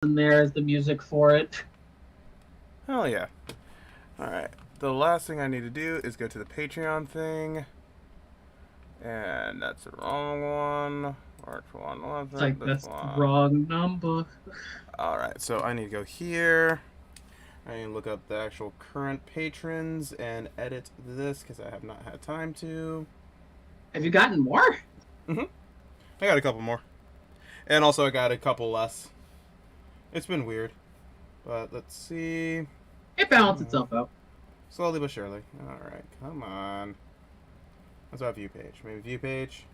in there as the music for it. Hell yeah. Alright. The last thing I need to do is go to the Patreon thing. And that's the wrong one. March 1, It's like, this that's the one. wrong number. Alright, so I need to go here. I need to look up the actual current patrons and edit this because I have not had time to. Have you gotten more? I got a couple more. And also I got a couple less. It's been weird. But let's see. It balanced itself out. Slowly but surely. Alright, come on. What's our view page? Maybe view page?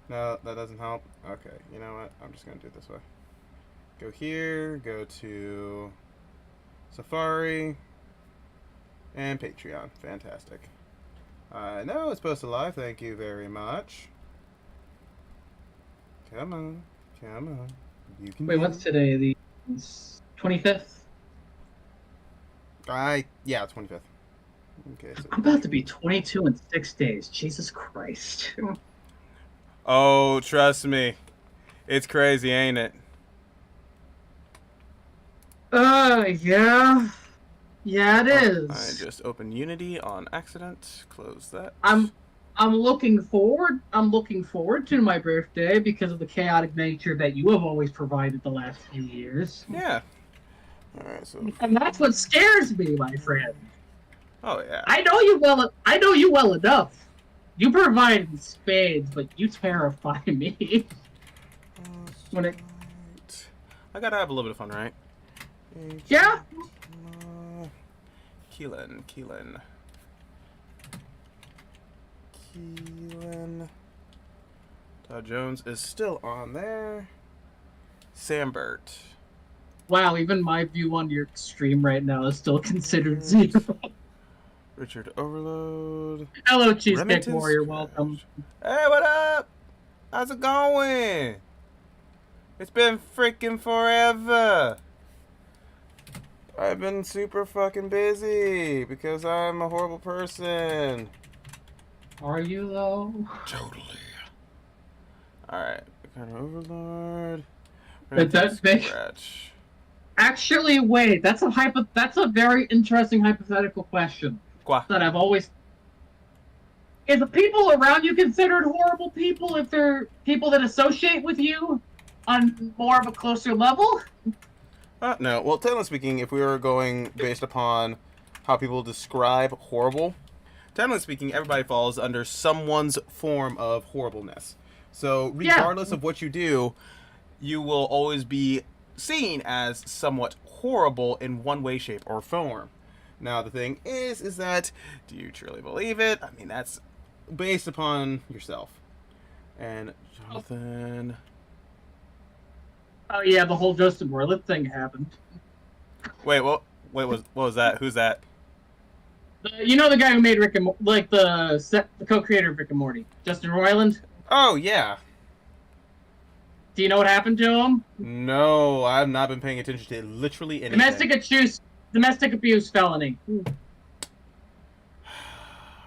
No, that doesn't help. Okay, you know what? I'm just going to do it this way. Go here, go to Safari, and Patreon. Fantastic. I know it's posted live. Thank you very much. Come on. Come on. You can Wait, what's today? The 25th? Yeah, 25th. Okay, so I'm about to be 22 in 6 days. Jesus Christ. oh, trust me. It's crazy, ain't it? Yeah. Yeah, it is. I just opened Unity on accident. Close that. I'm looking forward to my birthday because of the chaotic nature that you have always provided the last few years. Yeah. Alright, so And that's what scares me, my friend. oh yeah. I know you well enough. You provide in spades, but you terrify me. When it I gotta have a little bit of fun, right? Yeah. Keelan. Todd Jones is still on there. Sambert. Wow, even my view on your stream right now is still considered zero. Richard Overload. Hello, Cheesecake Remington Warrior. Scratch. Welcome. Hey, what up? How's it going? It's been freaking forever. I've been super fucking busy because I'm a horrible person. Are you though? Totally. Alright, kind of Overlord. But that's big. Scratch. Actually, wait. That's a very interesting hypothetical question Qua. that I've always. Is the people around you considered horrible people if they're people that associate with you on more of a closer level? No. Well, technically speaking, if we were going based upon how people describe horrible, technically speaking, everybody falls under someone's form of horribleness. So, regardless of what you do, you will always be seen as somewhat horrible in one way, shape, or form. Now, the thing is that, do you truly believe it? I mean, that's based upon yourself. And Jonathan... Oh yeah, the whole Justin Roiland thing happened. Wait, what was that? Who's that? You know the guy who made Rick and the co-creator of Rick and Morty, Justin Roiland. Oh yeah. Do you know what happened to him? No, I've not been paying attention to literally anything. Domestic abuse felony.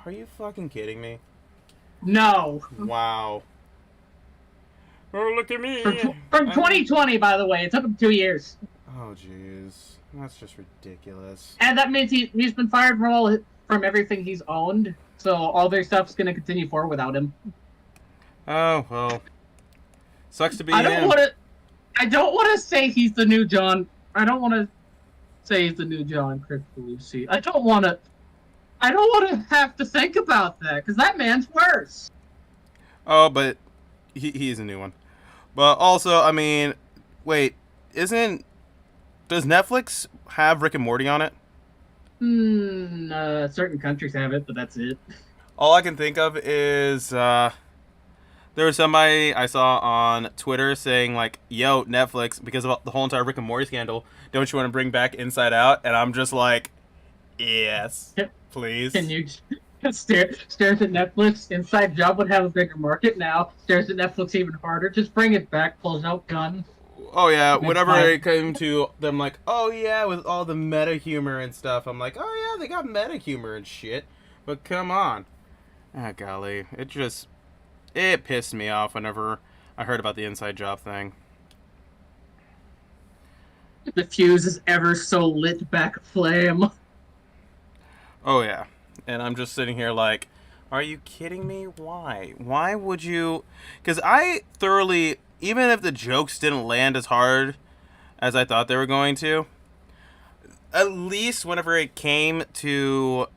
Are you fucking kidding me? No. Wow. Oh, look at me. From 2020, by the way. It took him 2 years. Oh, jeez. That's just ridiculous. And that means he's been fired from everything he's owned. So all their stuff's going to continue forward without him. Oh, well. Sucks to be I him. don't want to say he's the new John. I don't want to say he's the new John Kricfalusi. I don't want to have to think about that, because that man's worse. Oh, but he's a new one. But also, I mean, wait, does Netflix have Rick and Morty on it? Certain countries have it, but that's it. All I can think of is there was somebody I saw on Twitter saying like, "Yo, Netflix, because of the whole entire Rick and Morty scandal, don't you want to bring back Inside Out?" And I'm just like, yes, please. Can you stares at Netflix? Inside Job would have a bigger market now. Stares at Netflix even harder. Just bring it back. Pulls out gun. Oh yeah, whenever it came to them, like, oh yeah, with all the meta humor and stuff, I'm like, oh yeah, they got meta humor and shit. But come on, ah golly, it pissed me off whenever I heard about the Inside Job thing. The fuse is ever so lit back flame. Oh yeah, and I'm just sitting here like, are you kidding me? Why? Why would you? Because I thoroughly, even if the jokes didn't land as hard as I thought they were going to, at least whenever it came to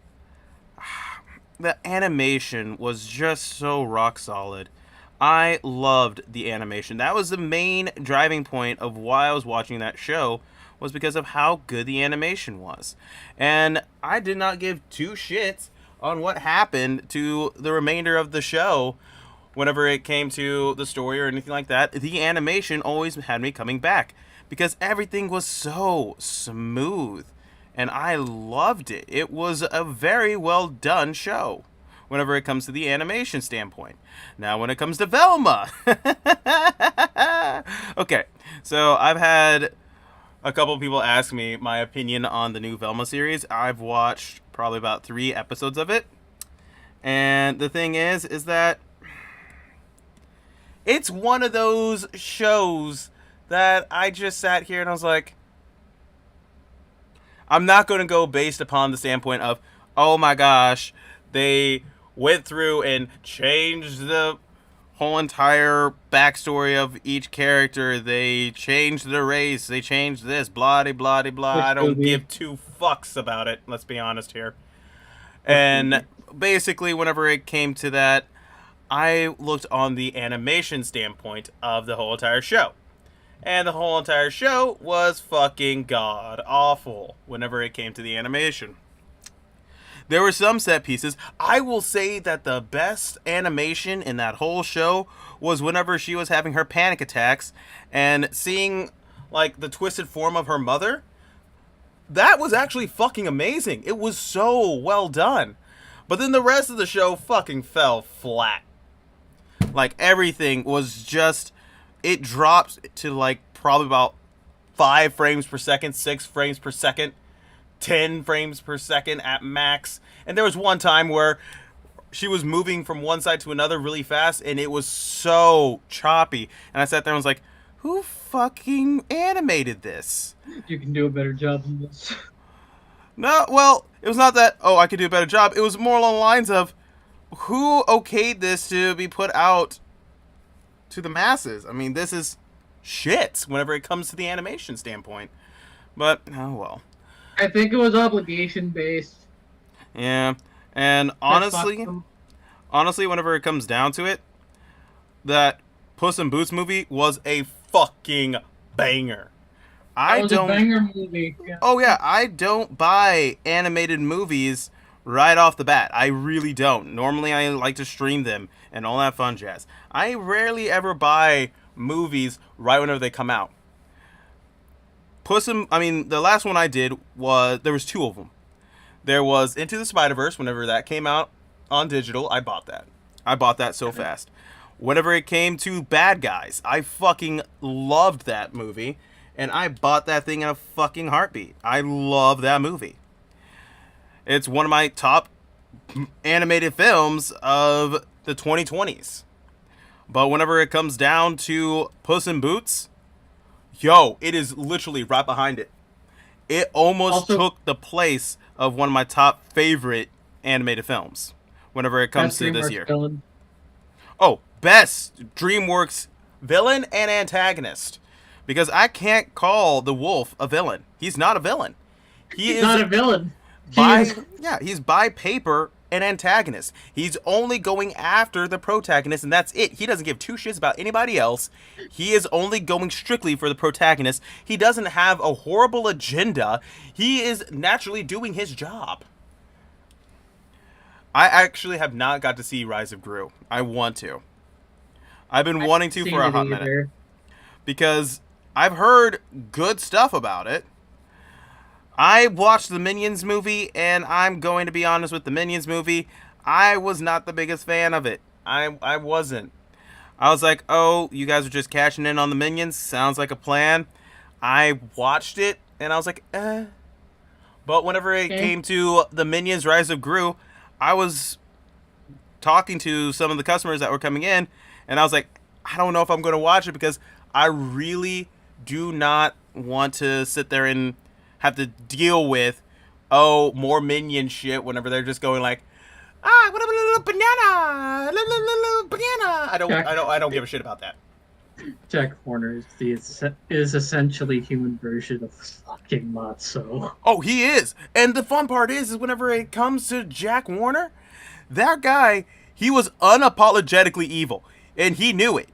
the animation was just so rock solid. I loved the animation. That was the main driving point of why I was watching that show, was because of how good the animation was. And I did not give two shits on what happened to the remainder of the show whenever it came to the story or anything like that. The animation always had me coming back because everything was so smooth and I loved it. It was a very well done show whenever it comes to the animation standpoint. Now, when it comes to Velma, okay, so I've had a couple of people ask me my opinion on the new Velma series. I've watched probably about 3 episodes of it, and the thing is that it's one of those shows that I just sat here and I was like, I'm not going to go based upon the standpoint of, oh my gosh, they went through and changed the whole entire backstory of each character. They changed the race. They changed this. Blah, blah, blah, blah. I don't give 2 fucks about it. Let's be honest here. And basically, whenever it came to that, I looked on the animation standpoint of the whole entire show. And the whole entire show was fucking god awful whenever it came to the animation. There were some set pieces. I will say that the best animation in that whole show was whenever she was having her panic attacks and seeing like the twisted form of her mother. That was actually fucking amazing. It was so well done. But then the rest of the show fucking fell flat. Like everything was just, it drops to like probably about 5 frames per second, 6 frames per second, 10 frames per second at max. And there was one time where she was moving from one side to another really fast and it was so choppy. And I sat there and was like, who fucking animated this? You can do a better job than this. No, well, it was not that, oh, I could do a better job. It was more along the lines of, who okayed this to be put out to the masses? I mean, this is shit whenever it comes to the animation standpoint. But, oh well. I think it was obligation based. Yeah, and honestly, whenever it comes down to it, that Puss in Boots movie was a fucking banger. A banger movie. Yeah. Oh yeah, I don't buy animated movies right off the bat. I really don't. Normally I like to stream them and all that fun jazz. I rarely ever buy movies right whenever they come out. The last one I did was, there was 2 of them. There was Into the Spider-Verse. Whenever that came out on digital, I bought that. I bought that so fast. Whenever it came to Bad Guys, I fucking loved that movie. And I bought that thing in a fucking heartbeat. I love that movie. It's one of my top animated films of the 2020s. But whenever it comes down to Puss in Boots, yo, it is literally right behind it. It almost took the place of one of my top favorite animated films whenever it comes to this year. Villain. Oh, best DreamWorks villain and antagonist. Because I can't call the wolf a villain. He's not a villain. He's not a villain. He's by paper an antagonist. He's only going after the protagonist, and that's it. He doesn't give 2 shits about anybody else. He is only going strictly for the protagonist. He doesn't have a horrible agenda. He is naturally doing his job. I actually have not got to see Rise of Gru. I want to. I've been wanting to for a hot minute. Because I've heard good stuff about it. I watched the Minions movie, and I'm going to be honest with the Minions movie. I was not the biggest fan of it. I wasn't. I was like, oh, you guys are just cashing in on the Minions? Sounds like a plan. I watched it, and I was like, eh. But whenever it came to the Minions Rise of Gru, I was talking to some of the customers that were coming in, and I was like, I don't know if I'm going to watch it because I really do not want to sit there and have to deal with, more minion shit whenever they're just going like, what a little banana, little banana. I don't give a shit about that. Jack Horner is essentially human version of fucking Matzo. Oh, he is. And the fun part is whenever it comes to Jack Warner, that guy, he was unapologetically evil, and he knew it.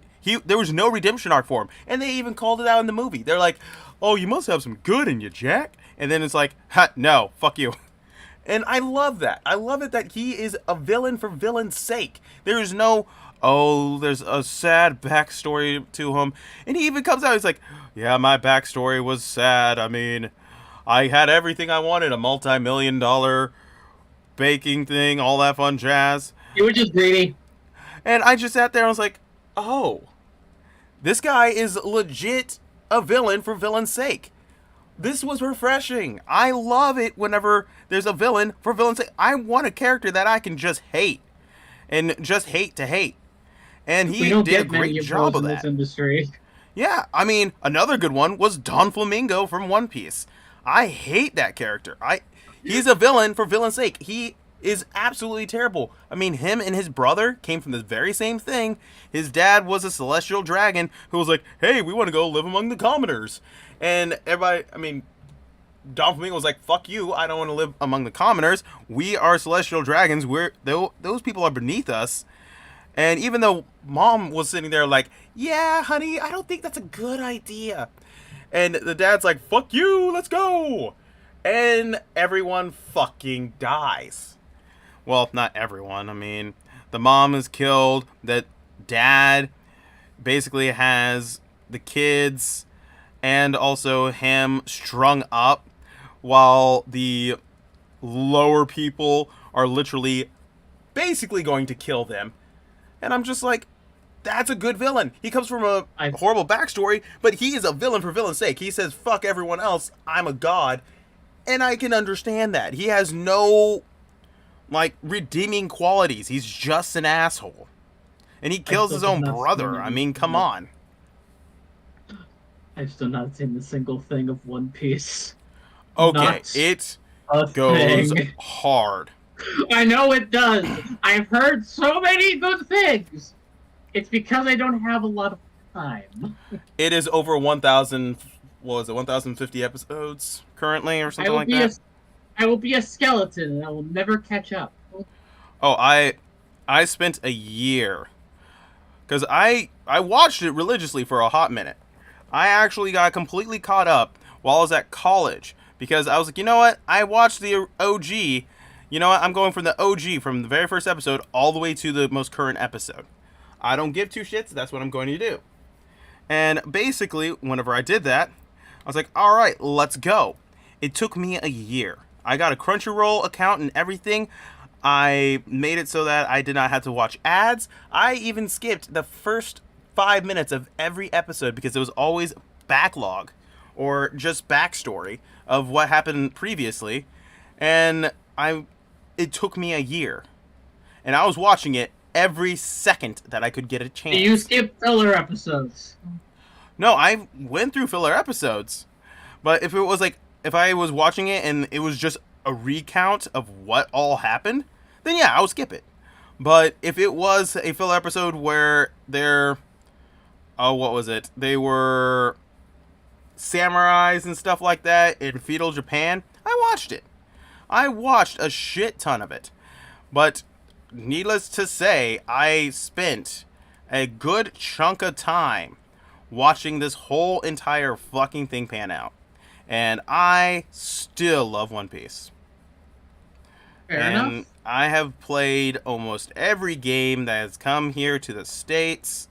There was no redemption arc for him, and they even called it out in the movie. They're like, "Oh, you must have some good in you, Jack." And then it's like, "Ha, no, fuck you." And I love that. I love it that he is a villain for villain's sake. There is no, there's a sad backstory to him. And he even comes out, he's like, "Yeah, my backstory was sad. I mean, I had everything I wanted, a multi-million-dollar baking thing, all that fun jazz." You were just greedy. And I just sat there and was like, oh, this guy is legit a villain for villain's sake. This was refreshing. I love it whenever there's a villain for villain's sake. I want a character that I can just hate. And just hate to hate. And he did a great job of that. In this industry. Yeah, I mean, another good one was Don Flamingo from One Piece. I hate that character. He's a villain for villain's sake. He is absolutely terrible. I mean, him and his brother came from the very same thing. His dad was a celestial dragon who was like, "Hey, we want to go live among the commoners." And everybody, I mean, Don Flamingo was like, "Fuck you, I don't want to live among the commoners. We are celestial dragons. Those people are beneath us." And even though Mom was sitting there like, "Yeah, honey, I don't think that's a good idea." And the dad's like, "Fuck you, let's go." And everyone fucking dies. Well, not everyone. I mean, the mom is killed. The dad basically has the kids and also him strung up, while the lower people are literally basically going to kill them. And I'm just like, that's a good villain. He comes from a horrible backstory, but he is a villain for villain's sake. He says, "Fuck everyone else, I'm a god." And I can understand that. He has no, redeeming qualities. He's just an asshole. And he kills his own brother. I mean, come on. I've still not seen a single thing of One Piece. Okay, it goes hard. I know it does. I've heard so many good things. It's because I don't have a lot of time. It is over 1,000, what was it, 1,050 episodes currently or something like that? I will be a skeleton and I will never catch up. Oh, I spent a year. Because I watched it religiously for a hot minute. I actually got completely caught up while I was at college. Because I was like, you know what? I watched the OG. You know what? I'm going from the OG, from the very first episode, all the way to the most current episode. I don't give two shits. That's what I'm going to do. And basically, whenever I did that, I was like, all right, let's go. It took me a year. I got a Crunchyroll account and everything. I made it so that I did not have to watch ads. I even skipped the first 5 minutes of every episode because it was always backlog or just backstory of what happened previously. And it took me a year. And I was watching it every second that I could get a chance. You skipped filler episodes. No, I went through filler episodes. But if I was watching it and it was just a recount of what all happened, then yeah, I would skip it. But if it was a filler episode where they were samurais and stuff like that in feudal Japan, I watched it. I watched a shit ton of it. But needless to say, I spent a good chunk of time watching this whole entire fucking thing pan out. And I still love One Piece. Fair enough. I have played almost every game that has come here to the States.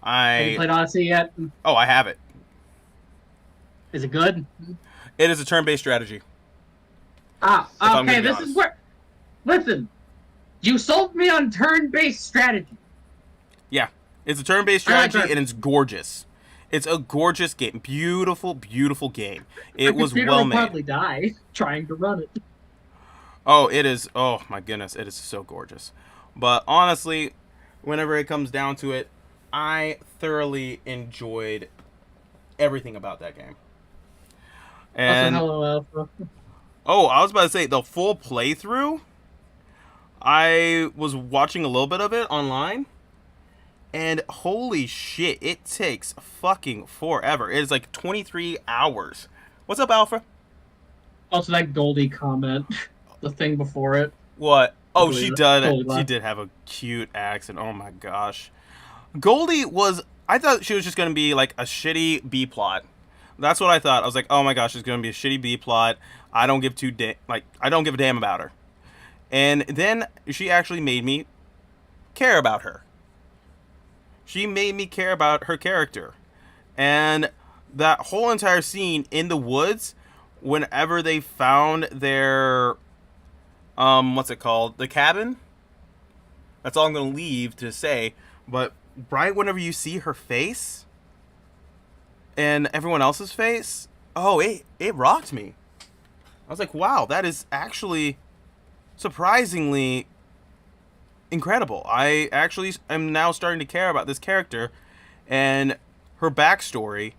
Have you played Odyssey yet? Oh, I have it. Is it good? It is a turn-based strategy. Okay, this is where... Listen, you sold me on turn-based strategy. Yeah, it's a turn-based strategy, and it's gorgeous. It's a gorgeous game. Beautiful, beautiful game. It was well made. I'll probably die trying to run it. Oh, it is. Oh, my goodness. It is so gorgeous. But honestly, whenever it comes down to it, I thoroughly enjoyed everything about that game. Also, And hello, Alpha. oh, I was about to say the full playthrough. I was watching a little bit of it online, and holy shit, it takes fucking forever. It is like 23 hours. What's up, Alpha? Also, that Goldie comment, the thing before it. What? Oh, Totally, she did. totally She laughed. did have a cute accent. Oh my gosh, Goldie was. I thought she was just gonna be like a shitty B plot. That's what I thought. I was like, oh my gosh, it's gonna be a shitty B plot. I don't give I don't give a damn about her. And then she actually made me care about her. She made me care about her character. And that whole entire scene in the woods, whenever they found their what's it called? The cabin? That's all I'm gonna leave to say. But right whenever you see her face and everyone else's face, oh it rocked me. I was like, wow, that is actually surprisingly incredible. I actually am now starting to care about this character and her backstory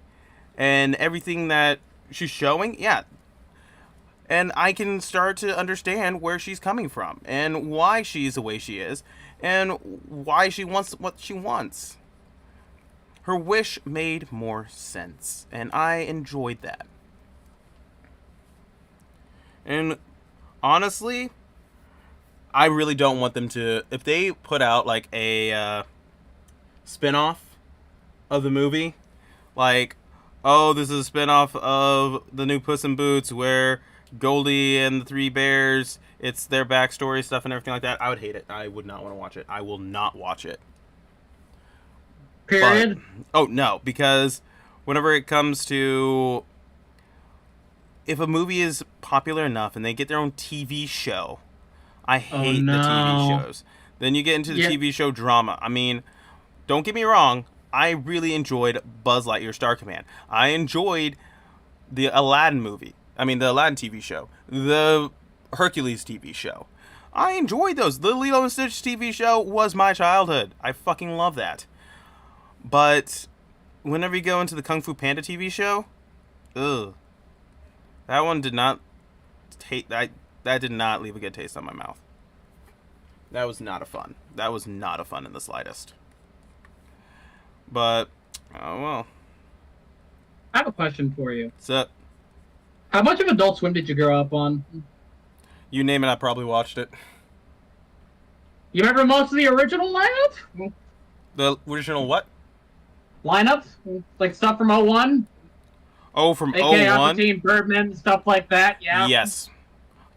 and everything that she's showing. Yeah. And I can start to understand where she's coming from and why she's the way she is and why she wants what she wants. Her wish made more sense, and I enjoyed that. And honestly, I really don't want them to. If they put out like a spin-off of the movie, like, oh, this is a spin-off of the new Puss in Boots where Goldie and the Three Bears, it's their backstory stuff and everything like that, I would hate it. I would not want to watch it. I will not watch it. Period. But, oh no, because whenever it comes to, if a movie is popular enough and they get their own TV show, I Oh hate the TV no. shows. Then you get into the Yeah. TV show drama. I mean, don't get me wrong, I really enjoyed Buzz Lightyear Star Command. I enjoyed the Aladdin movie. I mean, the Aladdin TV show. The Hercules TV show. I enjoyed those. The Lilo and Stitch TV show was my childhood. I fucking love that. But whenever you go into the Kung Fu Panda TV show, ugh. That one did not that did not leave a good taste on my mouth. That was not a fun. That was not a fun in the slightest. But, oh well. I have a question for you. So, How much of Adult Swim did you grow up on? you name it, I probably watched it. You remember most of the original lineup? The original what? Lineup? Like stuff from '01? Oh, from AKA 01? Aquatine, Birdman, stuff like that, yeah? Yes.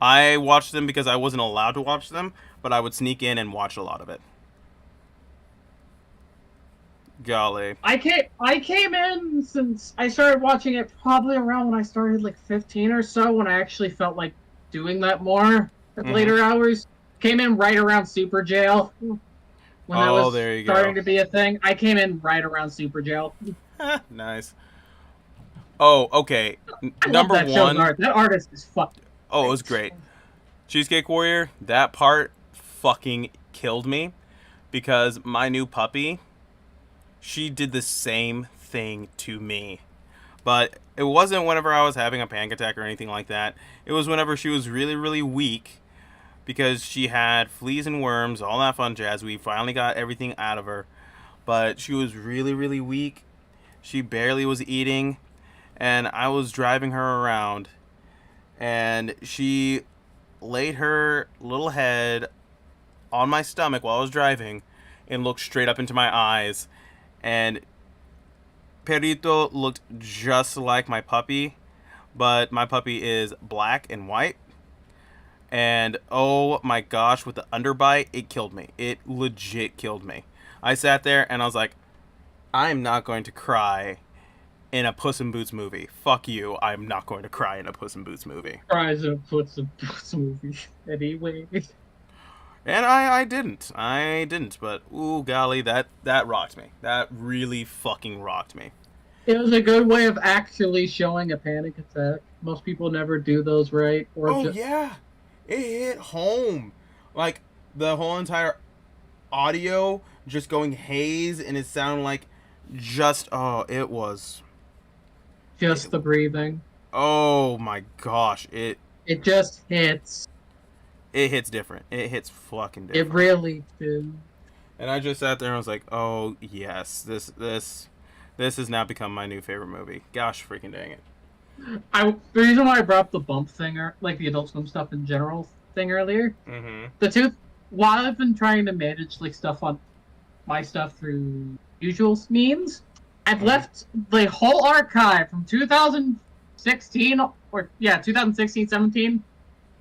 I watched them because I wasn't allowed to watch them, but I would sneak in and watch a lot of it. Golly. I came in since I started watching it probably around when I started like 15 or so, when I actually felt like doing that more at later hours. Came in right around Super Jail. When that was there you starting go. to be a thing. I came in right around Super Jail. Nice. Oh, okay. I Number love that show's one. art. That artist is fucking Oh, it was great. Cheesecake Warrior, that part fucking killed me because my new puppy, she did the same thing to me. But it wasn't whenever I was having a panic attack or anything like that. It was whenever she was really, really weak because she had fleas and worms, all that fun jazz. We finally got everything out of her. But she was really, really weak. She barely was eating. And I was driving her around. And she laid her little head on my stomach while I was driving and looked straight up into my eyes. And Perito looked just like my puppy, but my puppy is black and white. And oh my gosh, with the underbite, it killed me. It legit killed me. I sat there and I was like, I'm not going to cry in a Puss in Boots movie. Fuck you. I'm not going to cry in a Puss in Boots movie. Cries of Puss in Boots movie. Anyway. And I didn't. I didn't. But, ooh, golly, that rocked me. That really fucking rocked me. It was a good way of actually showing a panic attack. Most people never do those, right? Or Oh, yeah. It hit home. Like, the whole entire audio just going haze, and it sounded like just, oh, it was... just the breathing. Oh my gosh, it just hits. hits different. It hits fucking It different. really do. And I just sat there and was like, oh yes, this has now become my new favorite movie. Gosh freaking dang it. The reason why I brought up the bump thing, or like the Adult Swim stuff in general thing earlier, the two, while I've been trying to manage like stuff on my stuff through usual means, I've left the whole archive from 2016 or 2016, 17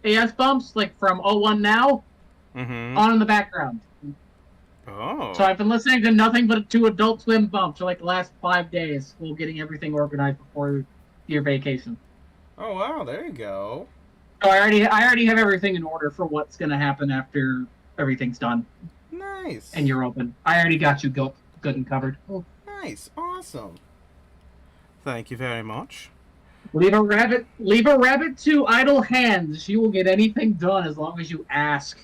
AS bumps like from 01 now on in the background. Oh. So I've been listening to nothing but two Adult Swim bumps for like the last 5 days while getting everything organized before your vacation. Oh wow, there you go. So I already have everything in order for what's gonna happen after everything's done. Nice. And you're open. I already got you good and covered. Nice, awesome. Thank you very much. Leave a rabbit to idle hands. She will get anything done as long as you ask.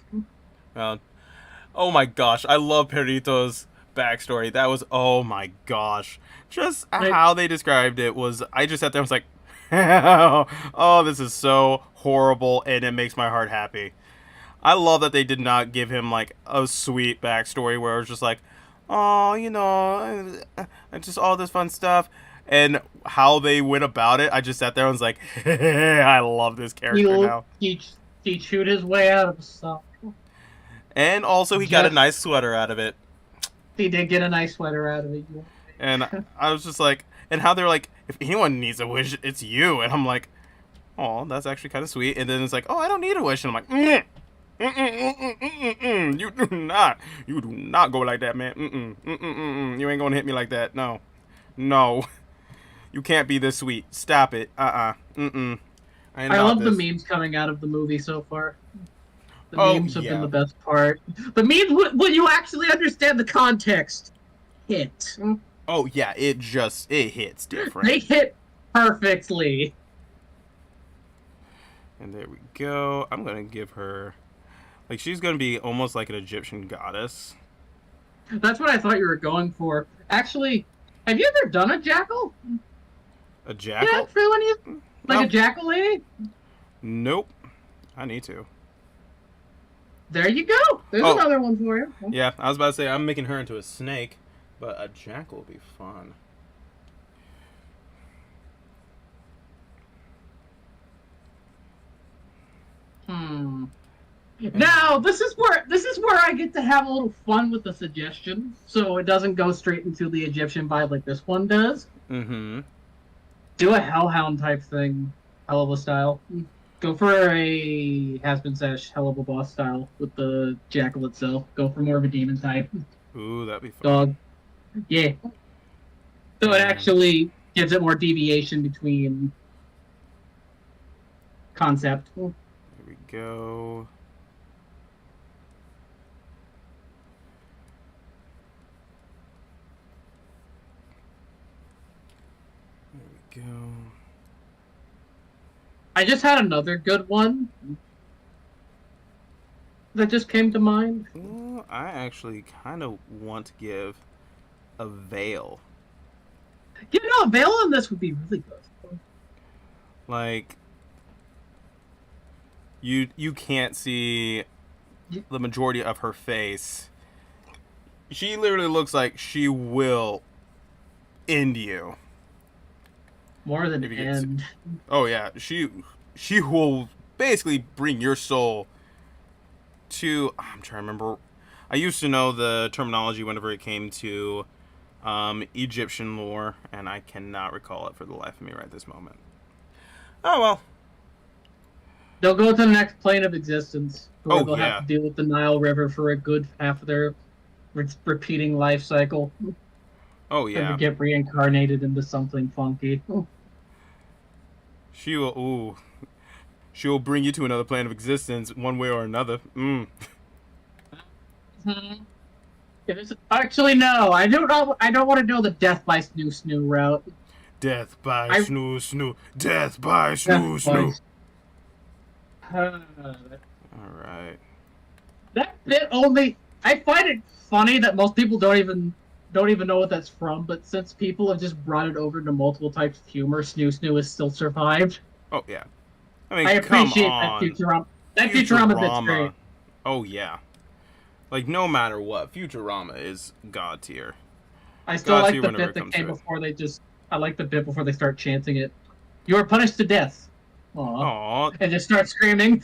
Oh my gosh, I love Perito's backstory. That was, oh my gosh. Just how they described it was, I just sat there and was like, oh, this is so horrible, and it makes my heart happy. I love that they did not give him, like, a sweet backstory where it was just like, oh, you know, just all this fun stuff. And how they went about it, I just sat there and was like, I love this character now. He chewed his way out of stuff. And also, he got a nice sweater out of it. He did get a nice sweater out of it. Yeah. And I was just like, and how they're like, if anyone needs a wish, it's you. And I'm like, oh, that's actually kind of sweet. And then it's like, oh, I don't need a wish. And I'm like, you do not go like that, man. You ain't gonna hit me like that. No, you can't be this sweet. Stop it. I love the memes coming out of the movie so far. The memes have been the best part. The memes, when you actually understand the context, hit. Oh yeah, it hits different. They hit perfectly. And there we go. I'm gonna give her, like, she's gonna be almost like an Egyptian goddess. That's what I thought you were going for. Actually, have you ever done a jackal? A jackal? Yeah, for when you a jackal lady? Nope. I need to. There you go. There's another one for you. Yeah, I was about to say I'm making her into a snake, but a jackal will be fun. Now this is where I get to have a little fun with the suggestion, so it doesn't go straight into the Egyptian vibe like this one does. Do a hellhound type thing, hell of a style. Go for a has-been sash hell of a boss style with the jackal itself. Go for more of a demon type. Ooh, that'd be fun. Dog. Yeah. So it actually gives it more deviation between concept. There we go. There we go. I just had another good one that just came to mind. Ooh, I actually kind of want to give a veil. You know, a veil in this would be really good. Like, you can't see the majority of her face. She literally looks like she will end you. More than end. Oh yeah, she will basically bring your soul to. I'm trying to remember. I used to know the terminology whenever it came to Egyptian lore, and I cannot recall it for the life of me right this moment. Oh well. They'll go to the next plane of existence, where they'll have to deal with the Nile River for a good half of their repeating life cycle. Oh yeah. And get reincarnated into something funky. She will. She will bring you to another plane of existence, one way or another. Actually, no. I don't want to do the death by snoo route. Death by snoo. Death by snoo. Alright. That bit only. I find it funny that most people don't even don't even know what that's from, but since people have just brought it over to multiple types of humor, Snoo Snoo has still survived. Oh yeah. I mean, I come appreciate that on. Futurama. That Futurama bit's Futurama. great. Oh yeah. Like no matter what, Futurama is god tier. I still God like tier the whenever bit it that comes came to it. before they just. I like the bit before they start chanting it. You are punished to death. Aw. Aw. And just start screaming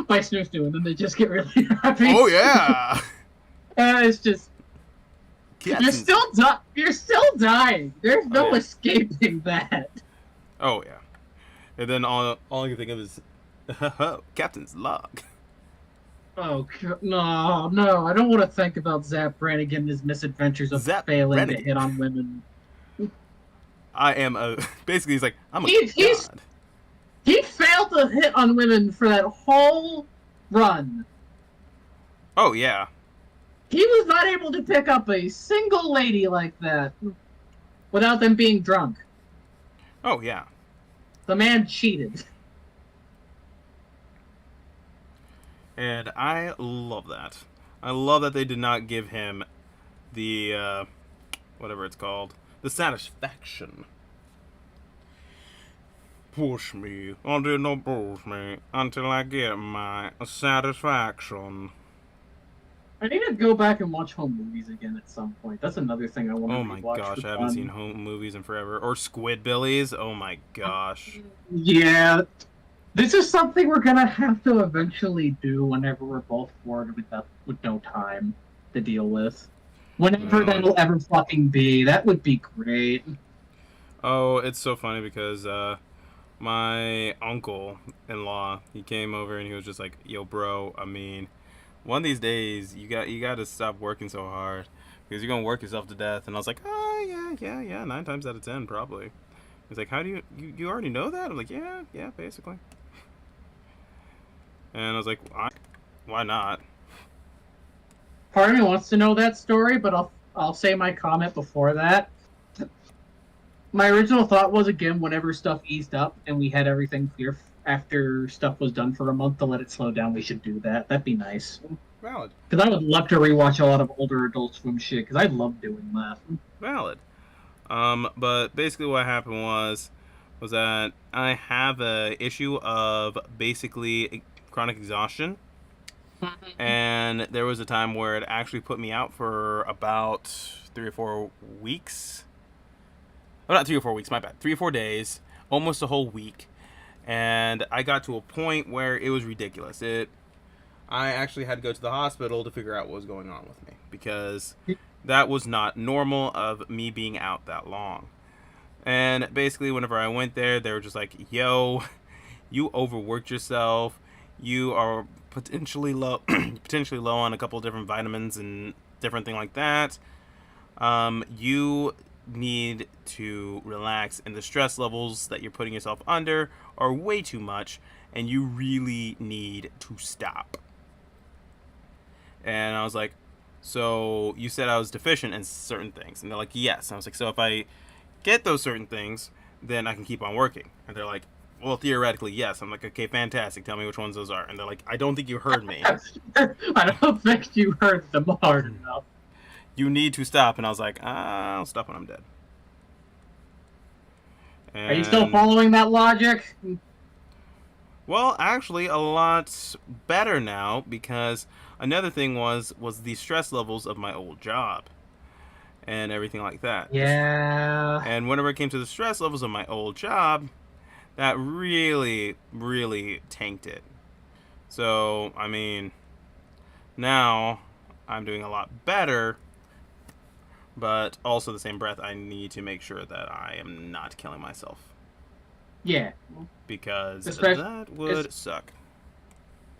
by Snoo Snoo, and then they just get really happy. Oh yeah. It's just Captain's... you're still dying. There's no Oh yeah. escaping that. Oh yeah. And then all I can think of is Captain's log. Oh no, I don't want to think about Zap Brannigan and his misadventures of Zap failing Brannigan. to hit on women. I am a basically he's like I'm a He's god. he failed to hit on women for that whole run. Oh yeah. He was not able to pick up a single lady like that without them being drunk. Oh yeah. The man cheated. And I love that. I love that they did not give him the whatever it's called, the satisfaction. Push me, until no push me, until I get my satisfaction. I need to go back and watch home movies again at some point. That's another thing I want to Oh my rewatch. gosh, I haven't seen home movies in forever. Or Squidbillies. Oh my gosh. Yeah, this is something we're gonna have to eventually do whenever we're both bored with no time to deal with. Whenever that'll ever fucking be, that would be great. Oh, it's so funny because my uncle-in-law, he came over and he was just like, "Yo, bro, I mean, one of these days you got to stop working so hard because you're gonna work yourself to death." And I was like, "Oh yeah, 9 times out of 10 probably." He's like, "How do you already know that?" I'm like, "Yeah, basically." And I was like, "Why not?" Part of me wants to know that story, but I'll say my comment before that. My original thought was, again, whenever stuff eased up and we had everything clear after stuff was done for a month to let it slow down, we should do that. That'd be nice. Valid. Because I would love to rewatch a lot of older Adult Swim shit, because I love doing that. Valid. But basically what happened was that I have a issue of basically chronic exhaustion. And there was a time where it actually put me out for about 3 or 4 weeks. Oh, not 3 or 4 weeks, my bad. 3 or 4 days, almost a whole week. And I got to a point where it was ridiculous. I actually had to go to the hospital to figure out what was going on with me. Because that was not normal of me being out that long. And basically, whenever I went there, they were just like, "Yo, you overworked yourself. You are potentially low on a couple of different vitamins and different thing like that. You need to relax, and the stress levels that you're putting yourself under are way too much, and you really need to stop." And I was like, "So you said I was deficient in certain things?" And they're like, "Yes." And I was like, "So if I get those certain things, then I can keep on working?" And they're like, "Well, theoretically, yes." I'm like, "Okay, fantastic. Tell me which ones those are." And they're like, "I don't think you heard me. I don't think you heard them hard enough. You need to stop." And I was like, "I'll stop when I'm dead." And, are you still following that logic? Well, actually, a lot better now, because another thing was the stress levels of my old job and everything like that. Yeah. And whenever it came to the stress levels of my old job, that really, really tanked it. So, I mean, now I'm doing a lot better, but also the same breath, I need to make sure that I am not killing myself. Yeah. Because that would suck.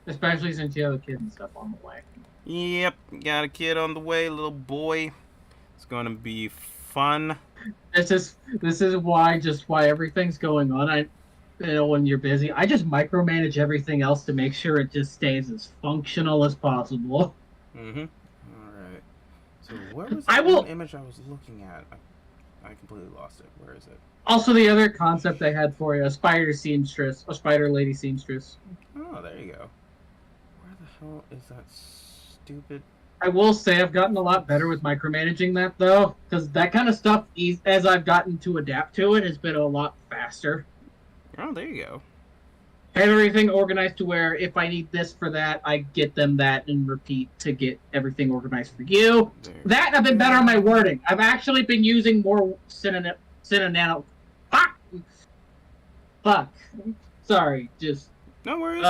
Especially since you have a kid and stuff on the way. Yep, got a kid on the way, little boy. It's going to be fun. This is why everything's going on. When you're busy, I just micromanage everything else to make sure it just stays as functional as possible. Mm-hmm. All right. So where was the image I was looking at? I completely lost it. Where is it? Also, the other concept I had for you, a spider lady seamstress. Oh, there you go. Where the hell is that stupid I will say I've gotten a lot better with micromanaging that though, because that kind of stuff, as I've gotten to adapt to it, has been a lot faster. Oh, there you go. Have everything organized to where if I need this for that, I get them that and repeat to get everything organized for you. There. That I've been better on my wording. I've actually been using more synonym. Fuck. Sorry, just No worries.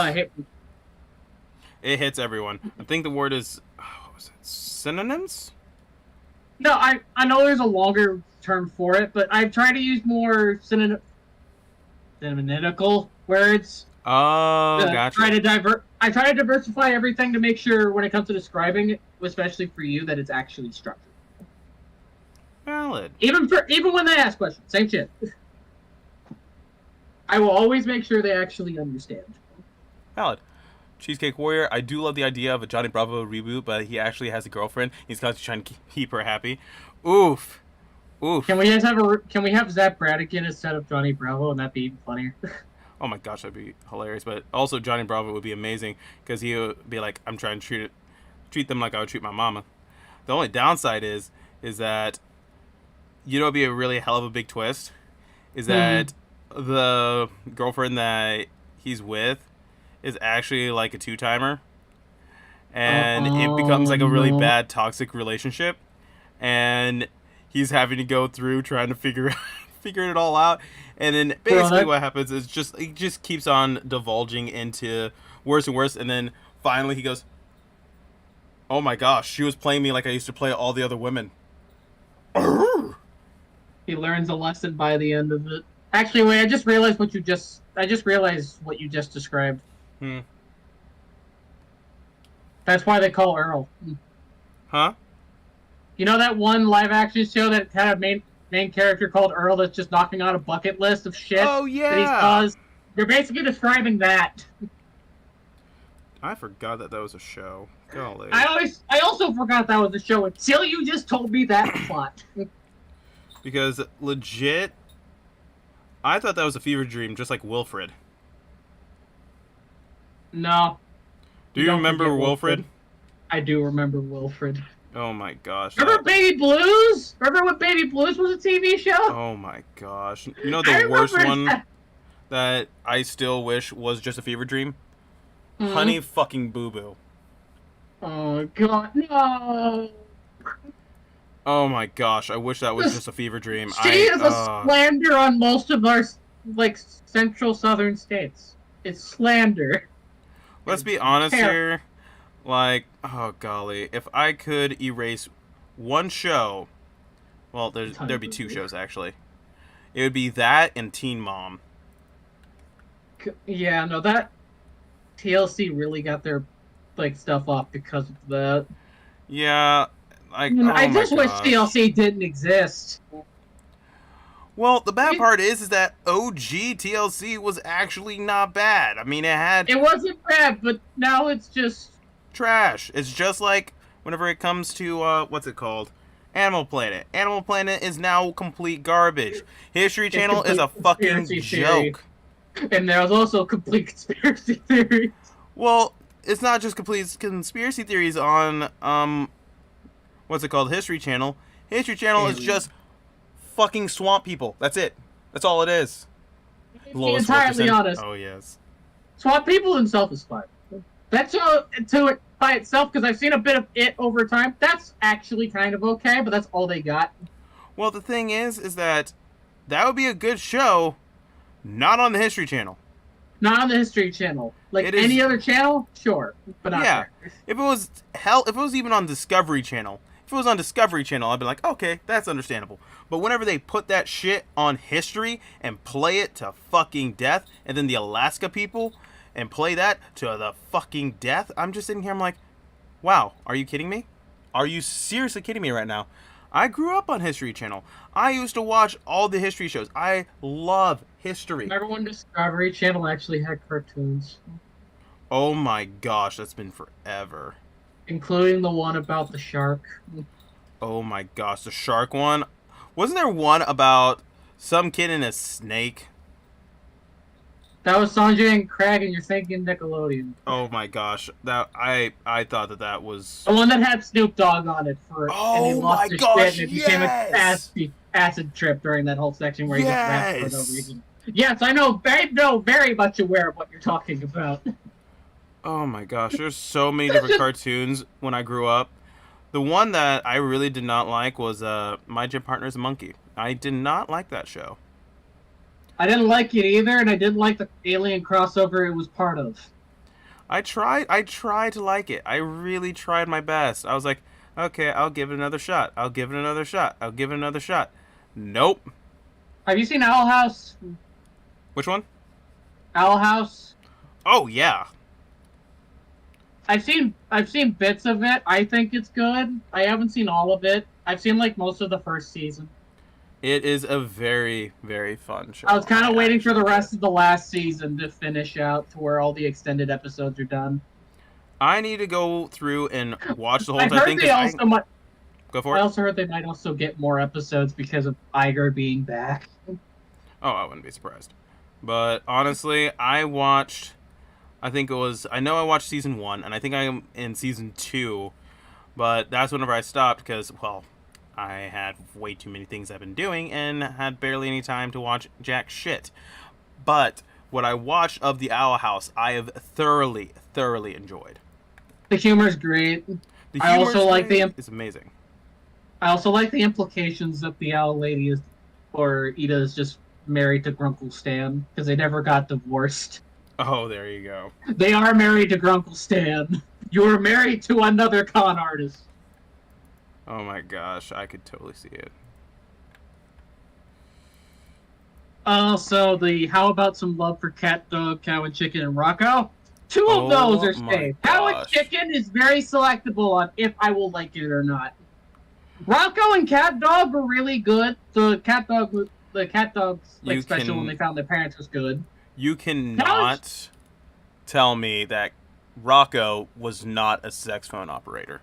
It hits everyone. I think the word is what was it? Synonyms? No, I know there's a longer term for it, but I try to use more synonymical words. Oh, gotcha. I try to diversify everything to make sure when it comes to describing it, especially for you, that it's actually structured. Valid. Even when they ask questions, same shit. I will always make sure they actually understand. Valid. Cheesecake Warrior, I do love the idea of a Johnny Bravo reboot, but he actually has a girlfriend. He's constantly trying to keep her happy. Oof. Oof. Can we have Zach Bradigan instead of Johnny Bravo, and that'd be even funnier? Oh my gosh, that'd be hilarious. But also Johnny Bravo would be amazing because he would be like, I'm trying to treat them like I would treat my mama. The only downside is that it'd be a really hell of a big twist. Is that the girlfriend that he's with is actually like a two-timer, and it becomes like a really bad toxic relationship, and he's having to go through trying to figure it all out, and then basically what happens is it just keeps on divulging into worse and worse, and then finally he goes, oh my gosh, she was playing me like I used to play all the other women. He learns a lesson by the end of it. Actually, wait, I just realized what you just described. That's why they call Earl. Huh? You know that one live action show that had a main character called Earl that's just knocking out a bucket list of shit? Oh yeah. That he does? You're basically describing that. I forgot that was a show. Golly. I also forgot that was a show until you just told me that plot. Because legit, I thought that was a fever dream, just like Wilfred. No. Do you remember Wilfred? I do remember Wilfred. Oh my gosh. Remember Baby Blues? Remember when Baby Blues was a TV show? Oh my gosh. You know the worst one that I still wish was just a fever dream? Honey fucking Boo Boo. Oh god, no. Oh my gosh, I wish that was just a fever dream. She is a slander on most of our, central southern states. It's slander. Let's be honest here. Oh golly, if I could erase one show, well, there'd be two shows actually. It would be that and Teen Mom. Yeah, no, that TLC really got their stuff off because of that. Yeah, I just wish TLC didn't exist. Well, the bad part is that OG TLC was actually not bad. I mean, it wasn't bad, but now it's just trash. It's just like whenever it comes to what's it called? Animal Planet. Animal Planet is now complete garbage. History Channel is a fucking joke. And there's also complete conspiracy theories. Well, it's not just complete conspiracy theories on what's it called? History Channel. History Channel is just fucking swamp people. That's it. That's all it is. To be entirely honest. Oh yes. Swamp people themselves is fine. That's to it by itself, because I've seen a bit of it over time. That's actually kind of okay, but that's all they got. Well, the thing is that would be a good show, not on the History Channel. Not on the History Channel. Any other channel, sure, but not there. If it was even on Discovery Channel. If it was on Discovery Channel, I'd be like, okay, that's understandable. But whenever they put that shit on History and play it to fucking death, and then the Alaska people and play that to the fucking death, I'm just sitting here, I'm like, wow, are you kidding me? Are you seriously kidding me right now? I grew up on History Channel. I used to watch all the history shows. I love history. Remember when Discovery Channel actually had cartoons? Oh my gosh, that's been forever. Including the one about the shark. Oh my gosh, the shark one? Wasn't there one about some kid and a snake? That was Sanjay and Craig, and you're thinking Nickelodeon. Oh my gosh, that I thought that was. The one that had Snoop Dogg on it and he Oh lost my his shit gosh, and it became an yes, acid trip during that whole section where he just rapped for no yes. reason. Yes, I know very much aware of what you're talking about. Oh my gosh, there's so many different cartoons when I grew up. The one that I really did not like was My Gym Partner's a Monkey. I did not like that show. I didn't like it either, and I didn't like the alien crossover it was part of. I tried to like it. I really tried my best. I was like, okay, I'll give it another shot. I'll give it another shot. I'll give it another shot. Nope. Have you seen Owl House? Which one? Owl House? Oh yeah. I've seen bits of it. I think it's good. I haven't seen all of it. I've seen like most of the first season. It is a very, very fun show. I was kind of waiting for the rest of the last season to finish out to where all the extended episodes are done. I need to go through and watch the whole I entire heard thing. they also might. Go for I it. also heard they might also get more episodes because of Iger being back. Oh, I wouldn't be surprised. But honestly, I watched. I know I watched season 1, and I think I'm in season 2. But that's whenever I stopped because, well, I had way too many things I've been doing and had barely any time to watch jack shit. But what I watched of the Owl House, I have thoroughly enjoyed. The humor's great. The I humor also like is amazing. I also like the implications that the owl lady is, or Ida is just married to Grunkle Stan because they never got divorced. Oh, there you go. They are married to Grunkle Stan. You are married to another con artist. Oh my gosh, I could totally see it. Also, how about some love for Cat Dog, Cow and Chicken, and Rocco? Two of those are saved. Cow and Chicken is very selectable on if I will like it or not. Rocco and Cat Dog were really good. The Cat Dog's special when they found their parents was good. You cannot tell me that Rocco was not a sex phone operator.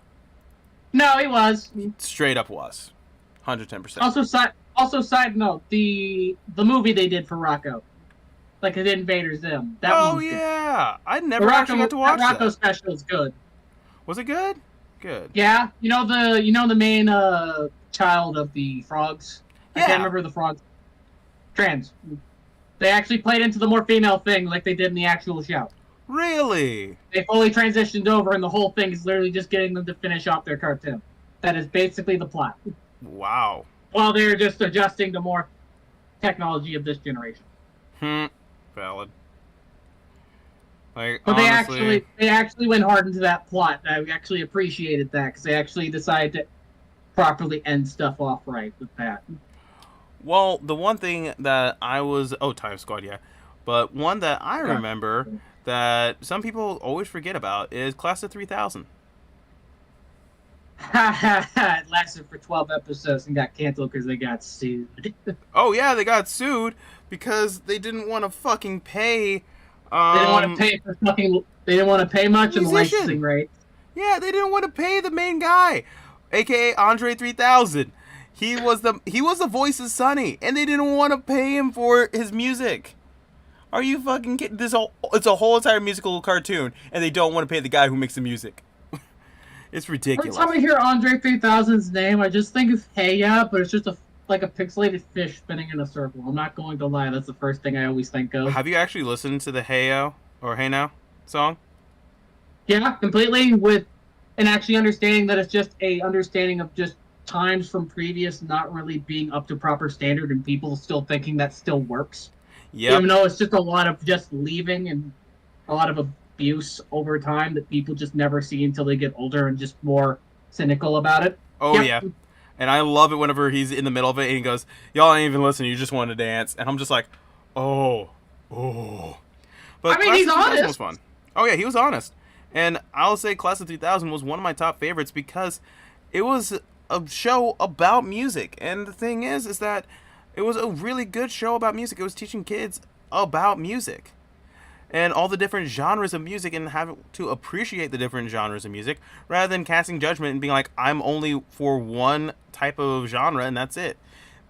No, he was. Straight up was. 110%. Also, side note, the movie they did for Rocco, like the Invader Zim. Oh yeah, I never actually got to watch that. Rocco special is good. Was it good? Good. Yeah, you know the main child of the frogs. Yeah. I can't remember the frogs. Trans. They actually played into the more female thing like they did in the actual show. Really? They fully transitioned over, and the whole thing is literally just getting them to finish off their cartoon. That is basically the plot. Wow. While they're just adjusting to more technology of this generation. Valid. Like, but honestly, they actually went hard into that plot. I actually appreciated that because they actually decided to properly end stuff off right with that. Well, the one thing that I was Time Squad, yeah, but one that I remember that some people always forget about is Class of 3000. It lasted for 12 episodes and got canceled because they got sued. Oh yeah, they got sued because they didn't want to fucking pay. They didn't want to pay for fucking. They didn't want to pay much in the licensing rate. Yeah, they didn't want to pay the main guy, aka Andre 3000. He was the voice of Sonny, and they didn't want to pay him for his music. Are you fucking kidding? It's a whole entire musical cartoon, and they don't want to pay the guy who makes the music. It's ridiculous. Every time I hear Andre 3000's name, I just think of Hey Ya, but it's just like a pixelated fish spinning in a circle. I'm not going to lie, that's the first thing I always think of. Have you actually listened to the Heyo or Hey Now song? Yeah, completely, and actually understanding that it's just a understanding of just times from previous not really being up to proper standard and people still thinking that still works. Yeah. Even though it's just a lot of just leaving and a lot of abuse over time that people just never see until they get older and just more cynical about it. Oh, yeah. And I love it whenever he's in the middle of it and he goes, y'all ain't even listening, you just want to dance. And I'm just like, oh. But I mean, he's honest. Was fun. Oh, yeah, he was honest. And I'll say Class of 3000 was one of my top favorites because it was a show about music. And the thing is that it was a really good show about music. It was teaching kids about music and all the different genres of music and having to appreciate the different genres of music rather than casting judgment and being like, I'm only for one type of genre and that's it.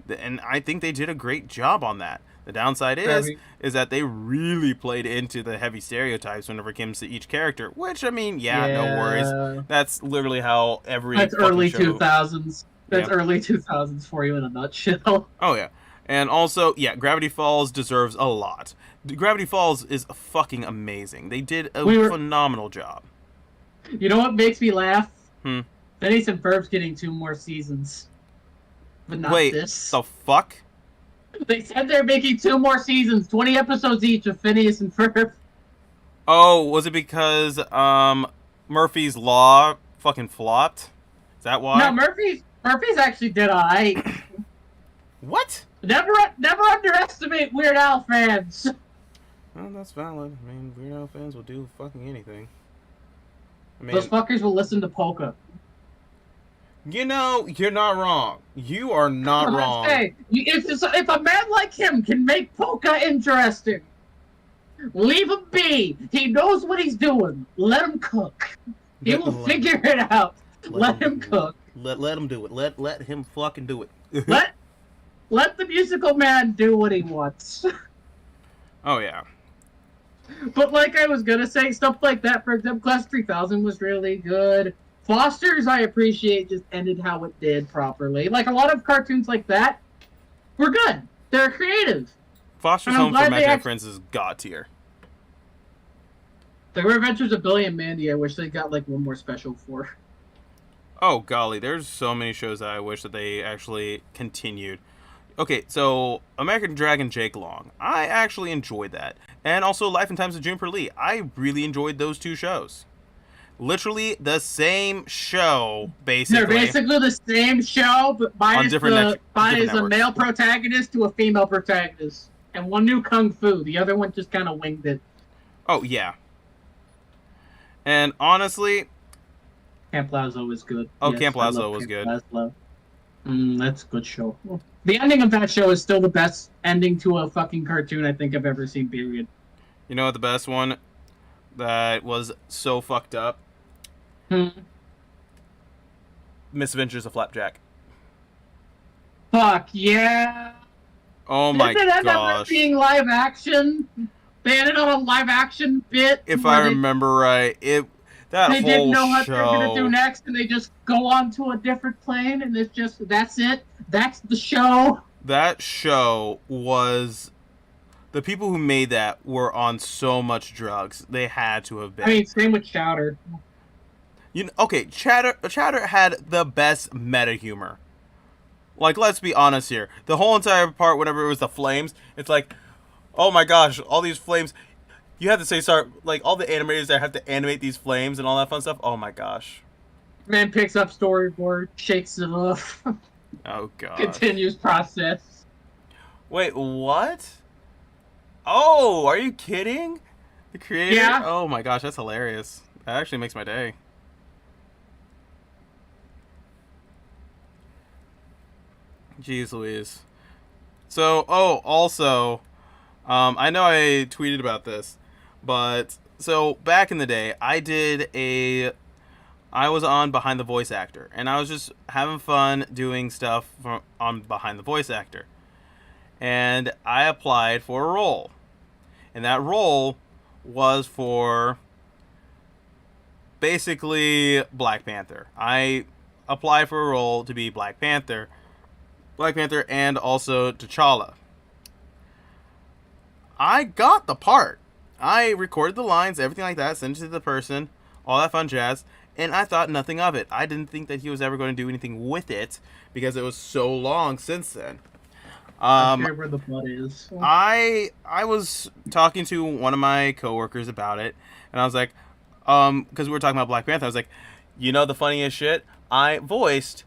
And I think they did a great job on that. The downside Gravity. is that they really played into the heavy stereotypes whenever it comes to each character. Which, I mean, yeah, no worries. That's literally how every That's fucking early show... 2000s. That's Yeah. early 2000s for you in a nutshell. Oh, yeah. And also, yeah, Gravity Falls deserves a lot. Gravity Falls is fucking amazing. They did a phenomenal job. You know what makes me laugh? Hmm. Phineas and Ferb's getting 2 more seasons. But not Wait, this. the fuck? They said they're making 2 more seasons, 20 episodes each of Phineas and Ferb. Oh, was it because Murphy's Law fucking flopped? Is that why? No, Murphy's actually did alright. What? Never underestimate Weird Al fans. Well, that's valid. I mean, Weird Al fans will do fucking anything. I mean, Those fuckers will listen to polka. You know, you're not wrong. You are not wrong. Hey, if a man like him can make polka interesting, leave him be. He knows what he's doing. Let him cook. He will figure it out. Let him cook. Let him do it. Let him fucking do it. let the musical man do what he wants. Oh yeah. But like I was gonna say, stuff like that, for example, Class 3000 was really good. Foster's, I appreciate, just ended how it did properly. Like, a lot of cartoons like that were good. They're creative. Foster's Home for Imaginary Friends is god tier. The Adventures of Billy and Mandy, I wish they got, like, one more special for. Oh, golly. There's so many shows that I wish that they actually continued. Okay, so American Dragon Jake Long. I actually enjoyed that. And also Life and Times of Juniper Lee. I really enjoyed those 2 shows. Literally the same show, basically. They're basically the same show, but minus a male protagonist to a female protagonist. And one knew Kung Fu. The other one just kind of winged it. Oh, yeah. And honestly... Camp Lazlo was good. Oh, yes, Camp Lazlo was good. That's a good show. The ending of that show is still the best ending to a fucking cartoon I think I've ever seen, period. You know what the best one that was so fucked up? Misadventures of Flapjack. Fuck yeah! Oh my gosh. Did it end up being live action? They ended on a live action bit. If I remember right, they didn't know what they were gonna do next, and they just go on to a different plane, and that's it. That's the show. That show was... The people who made that were on so much drugs. They had to have been. I mean, same with Chowder. Okay, Chowder had the best meta humor. Like, let's be honest here. The whole entire part, whenever it was the flames, it's like, oh my gosh, all these flames. You have to say, sorry, like, all the animators that have to animate these flames and all that fun stuff. Oh my gosh. Man picks up storyboard, shakes it off. Oh god. Continues process. Wait, what? Oh, are you kidding? The creator? Yeah. Oh my gosh, that's hilarious. That actually makes my day. Jeez Louise. So, also, I know I tweeted about this, but, so, back in the day, I was on Behind the Voice Actor, and I was just having fun doing stuff on Behind the Voice Actor. And I applied for a role. And that role was for basically Black Panther. I applied for a role to be Black Panther and also T'Challa. I got the part. I recorded the lines, everything like that, sent it to the person, all that fun jazz, and I thought nothing of it. I didn't think that he was ever going to do anything with it because it was so long since then. I care where the blood is. I was talking to one of my coworkers about it, and I was like, because we were talking about Black Panther, I was like, you know the funniest shit? I voiced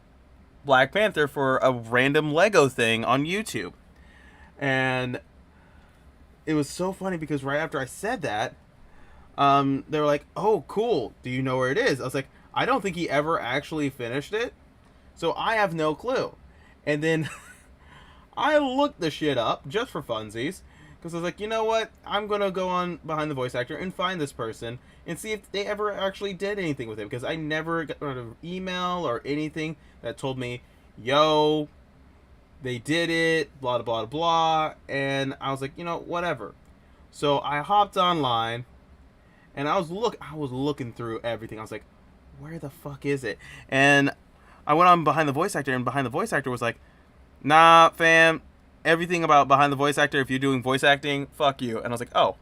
Black Panther for a random Lego thing on YouTube. And it was so funny because right after I said that, they were like, oh, cool. Do you know where it is? I was like, I don't think he ever actually finished it, so I have no clue. And then I looked the shit up just for funsies because I was like, you know what? I'm going to go on Behind the Voice Actor and find this person and see if they ever actually did anything with him, because I never got an email or anything that told me, yo, They did it, blah, blah, blah, blah. And I was like, you know, whatever. So I hopped online, and I was looking through everything. I was like, where the fuck is it? And I went on Behind the Voice Actor, and Behind the Voice Actor was like, nah, fam, everything about Behind the Voice Actor, if you're doing voice acting, fuck you. And I was like, oh,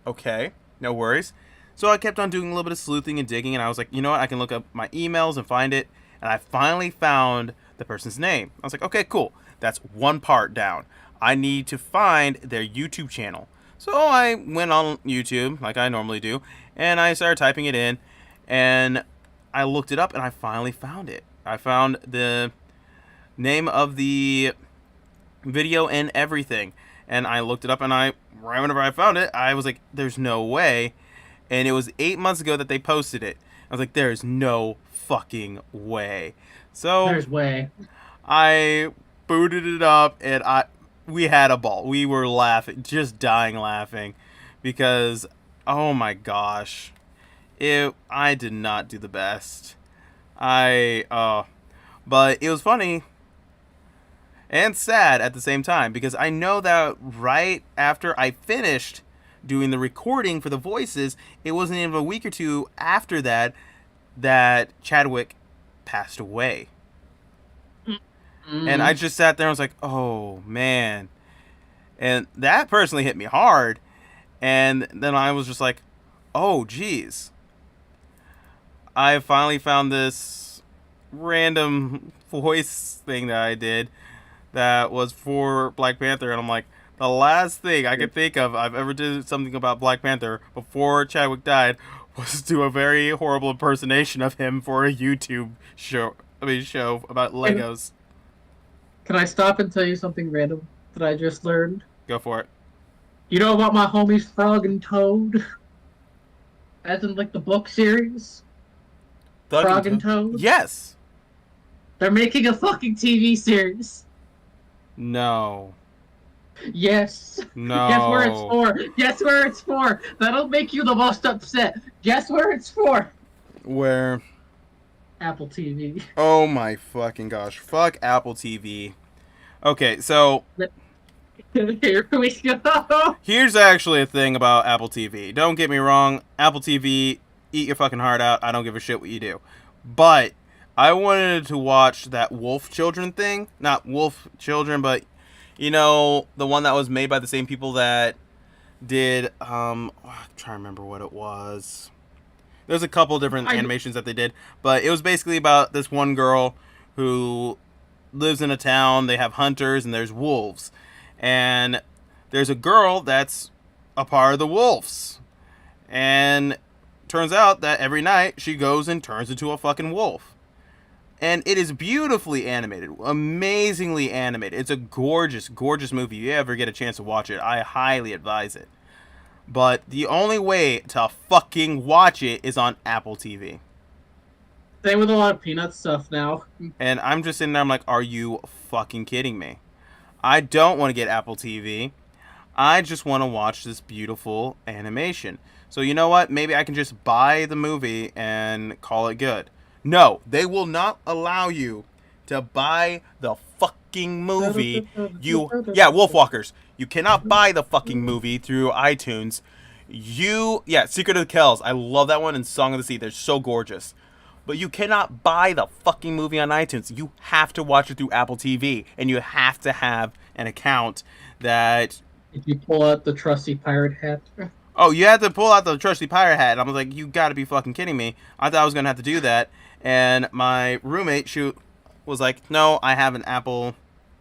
okay, no worries. So I kept on doing a little bit of sleuthing and digging, and I was like, you know what, I can look up my emails and find it. And I finally found the person's name. I was like, okay, cool. That's one part down. I need to find their YouTube channel. So I went on YouTube, like I normally do, and I started typing it in, and I looked it up, and I finally found it. I found the name of the video and everything, and I looked it up, and right whenever I found it, I was like, there's no way. And it was 8 months ago that they posted it. I was like, there's no fucking way. So There's way. I booted it up, and we had a ball. We were laughing, just dying laughing, because oh my gosh, I did not do the best. But it was funny and sad at the same time, because I know that right after I finished doing the recording for the voices, it wasn't even a week or two after that Chadwick passed away. And I just sat there and was like, oh man. And that personally hit me hard. And then I was just like, oh geez. I finally found this random voice thing that I did that was for Black Panther, and I'm like, the last thing I could think of I've ever did something about Black Panther before Chadwick died was do a very horrible impersonation of him for a YouTube show about Legos. Can I stop and tell you something random that I just learned? Go for it. You know about my homies Frog and Toad? As in, like, the book series? Frog and Toad? Yes. They're making a fucking TV series. No. Yes. No. Guess where it's for. Guess where it's for. That'll make you the most upset. Guess where it's for. Where? Apple TV. Oh my fucking gosh. Fuck Apple TV. Okay, so Here we go. here's actually a thing about Apple TV. Don't get me wrong. Apple TV, eat your fucking heart out. I don't give a shit what you do. But I wanted to watch that Wolf Children thing. Not Wolf Children, but you know, the one that was made by the same people that did I'm trying to remember what it was. There's a couple different animations that they did, but it was basically about this one girl who lives in a town. They have hunters and there's wolves. And there's a girl that's a part of the wolves. And turns out that every night she goes and turns into a fucking wolf. And it is beautifully animated, amazingly animated. It's a gorgeous, gorgeous movie. If you ever get a chance to watch it, I highly advise it. But the only way to fucking watch it is on Apple TV. Same with a lot of Peanut stuff now. And I'm just sitting there, I'm like, are you fucking kidding me? I don't want to get Apple TV. I just want to watch this beautiful animation. So you know what? Maybe I can just buy the movie and call it good. No, they will not allow you to buy the fucking movie. Wolfwalkers. You cannot buy the fucking movie through iTunes. Secret of the Kells. I love that one, and Song of the Sea. They're so gorgeous. But you cannot buy the fucking movie on iTunes. You have to watch it through Apple TV, and you have to have an account that... Did you pull out the trusty pirate hat? Oh, you had to pull out the trusty pirate hat. I was like, you gotta be fucking kidding me. I thought I was gonna have to do that. And my roommate was like, no, I have an Apple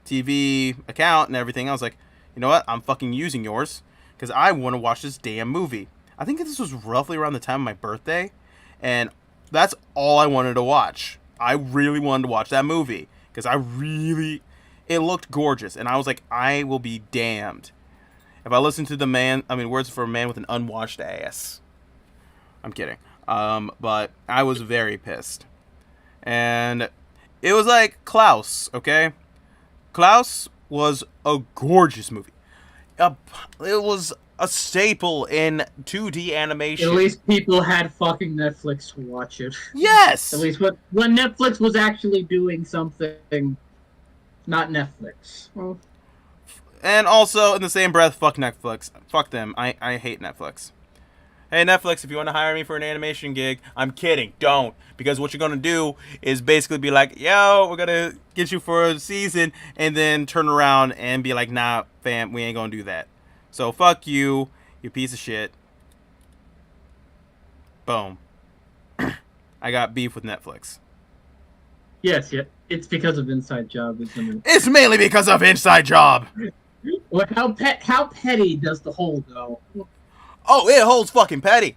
TV account and everything. I was like, you know what? I'm fucking using yours because I want to watch this damn movie. I think this was roughly around the time of my birthday, and that's all I wanted to watch. I really wanted to watch that movie because it looked gorgeous, and I was like, I will be damned if I listen to words for a man with an unwashed ass. I'm kidding. But I was very pissed. And it was like Klaus, okay? Klaus was a gorgeous movie. It was a staple in 2D animation. At least people had fucking Netflix to watch it. Yes! At least when Netflix was actually doing something not Netflix. Well, And also, in the same breath, fuck Netflix. Fuck them. I hate Netflix. Hey, Netflix, if you want to hire me for an animation gig, I'm kidding. Don't. Because what you're going to do is basically be like, yo, we're going to get you for a season, and then turn around and be like, nah, fam, we ain't going to do that. So fuck you, you piece of shit. Boom. I got beef with Netflix. yes, yeah. It's because of Inside Job, isn't it? It's mainly because of Inside Job. Well, how petty does the hole go? Oh, it holds fucking petty.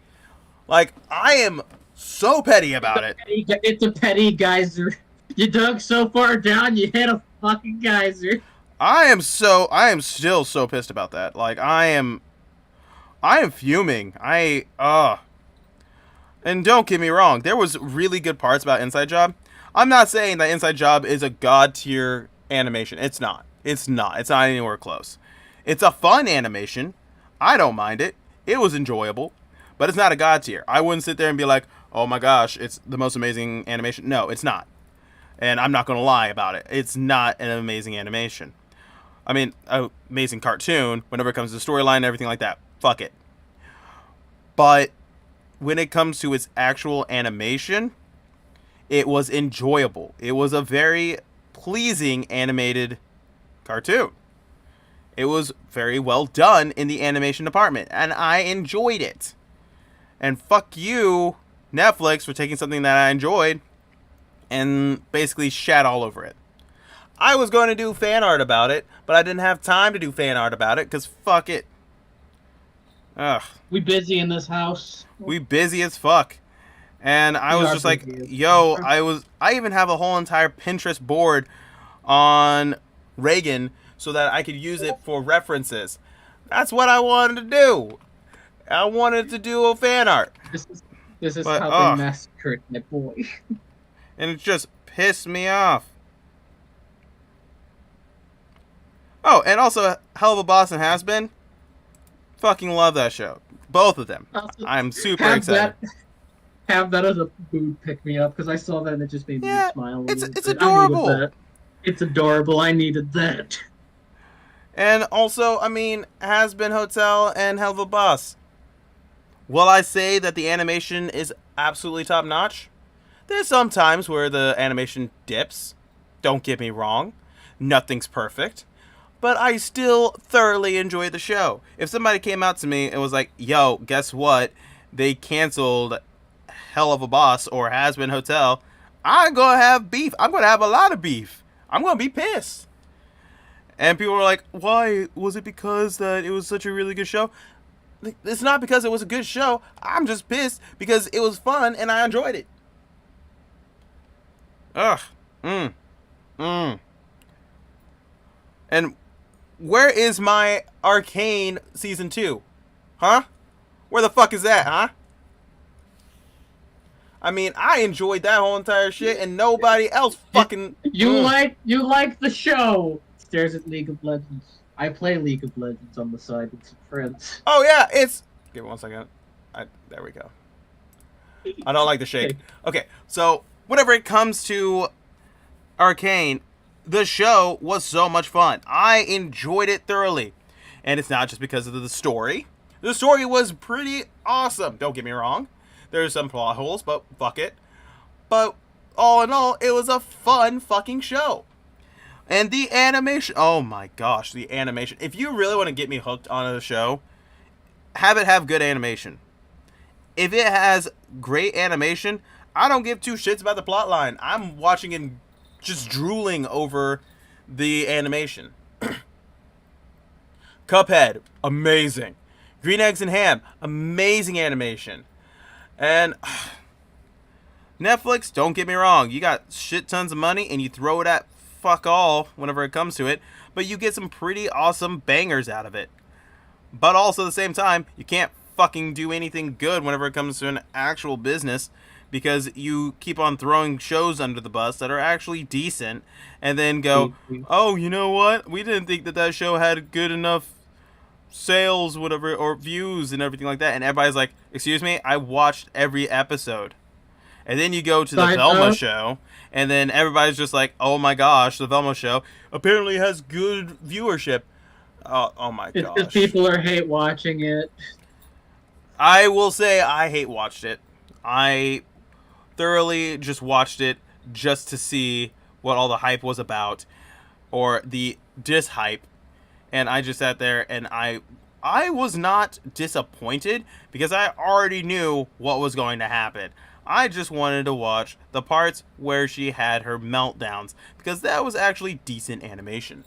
Like, I am so petty about it. It's a petty geyser. You dug so far down, you hit a fucking geyser. I am still so pissed about that. Like, I am fuming. And don't get me wrong, there was really good parts about Inside Job. I'm not saying that Inside Job is a god tier animation. It's not. It's not anywhere close. It's a fun animation. I don't mind it. It was enjoyable, but it's not a god tier. I wouldn't sit there and be like, oh my gosh, it's the most amazing animation. No, it's not. And I'm not going to lie about it. It's not an amazing animation. I mean, amazing cartoon, whenever it comes to storyline and everything like that. Fuck it. But when it comes to its actual animation, it was enjoyable. It was a very pleasing animated cartoon. It was very well done in the animation department, and I enjoyed it. And fuck you, Netflix, for taking something that I enjoyed and basically shat all over it. I was going to do fan art about it, but I didn't have time to do fan art about it, because fuck it. Ugh. We busy in this house. We busy as fuck. And I was just like, yo, I even have a whole entire Pinterest board on Reagan so that I could use it for references. That's what I wanted to do. I wanted to do a fan art. This is how they massacred my boy. And it just pissed me off. Oh, and also Hell of a Boss and Has Been. Fucking love that show. Both of them. Also, I'm super excited. Have that as a food pick me up because I saw that and it just made me smile. It's adorable. It's adorable. I needed that. And also, I mean, Has Been Hotel and Hell of a Boss. Will I say that the animation is absolutely top notch? There's some times where the animation dips. Don't get me wrong. Nothing's perfect. But I still thoroughly enjoy the show. If somebody came out to me and was like, yo, guess what? They canceled Hell of a Boss or Has Been Hotel. I'm going to have beef. I'm going to have a lot of beef. I'm going to be pissed. And people were like, why? Was it because that it was such a really good show? It's not because it was a good show. I'm just pissed because it was fun and I enjoyed it. Ugh. And where is my Arcane Season 2? Huh? Where the fuck is that, huh? I mean, I enjoyed that whole entire shit and nobody else fucking... You like the show. Stares at League of Legends. I play League of Legends on the side with some friends. Oh yeah, it's... Give me 1 second. There we go. I don't like the shake. Okay, so whenever it comes to Arcane, the show was so much fun. I enjoyed it thoroughly. And it's not just because of the story. The story was pretty awesome. Don't get me wrong. There's some plot holes, but fuck it. But all in all, it was a fun fucking show. And the animation, oh my gosh, the animation. If you really want to get me hooked on a show, have it have good animation. If it has great animation, I don't give two shits about the plot line. I'm watching and just drooling over the animation. Cuphead, amazing. Green Eggs and Ham, amazing animation. And Netflix, don't get me wrong, you got shit tons of money and you throw it at fuck all whenever it comes to it, but you get some pretty awesome bangers out of it. But also at the same time, you can't fucking do anything good whenever it comes to an actual business because you keep on throwing shows under the bus that are actually decent and then go, oh, you know what? We didn't think that show had good enough sales, whatever, or views and everything like that. And everybody's like, excuse me, I watched every episode. And then you go to the Side Velma note. show, and then everybody's just like, oh my gosh, the Velma show apparently has good viewership. Oh my It's because gosh. people are hate watching it. I will say I hate watched it. I thoroughly just watched it just to see what all the hype was about, or the dishype, and I just sat there and I was not disappointed because I already knew what was going to happen. I just wanted to watch the parts where she had her meltdowns because that was actually decent animation.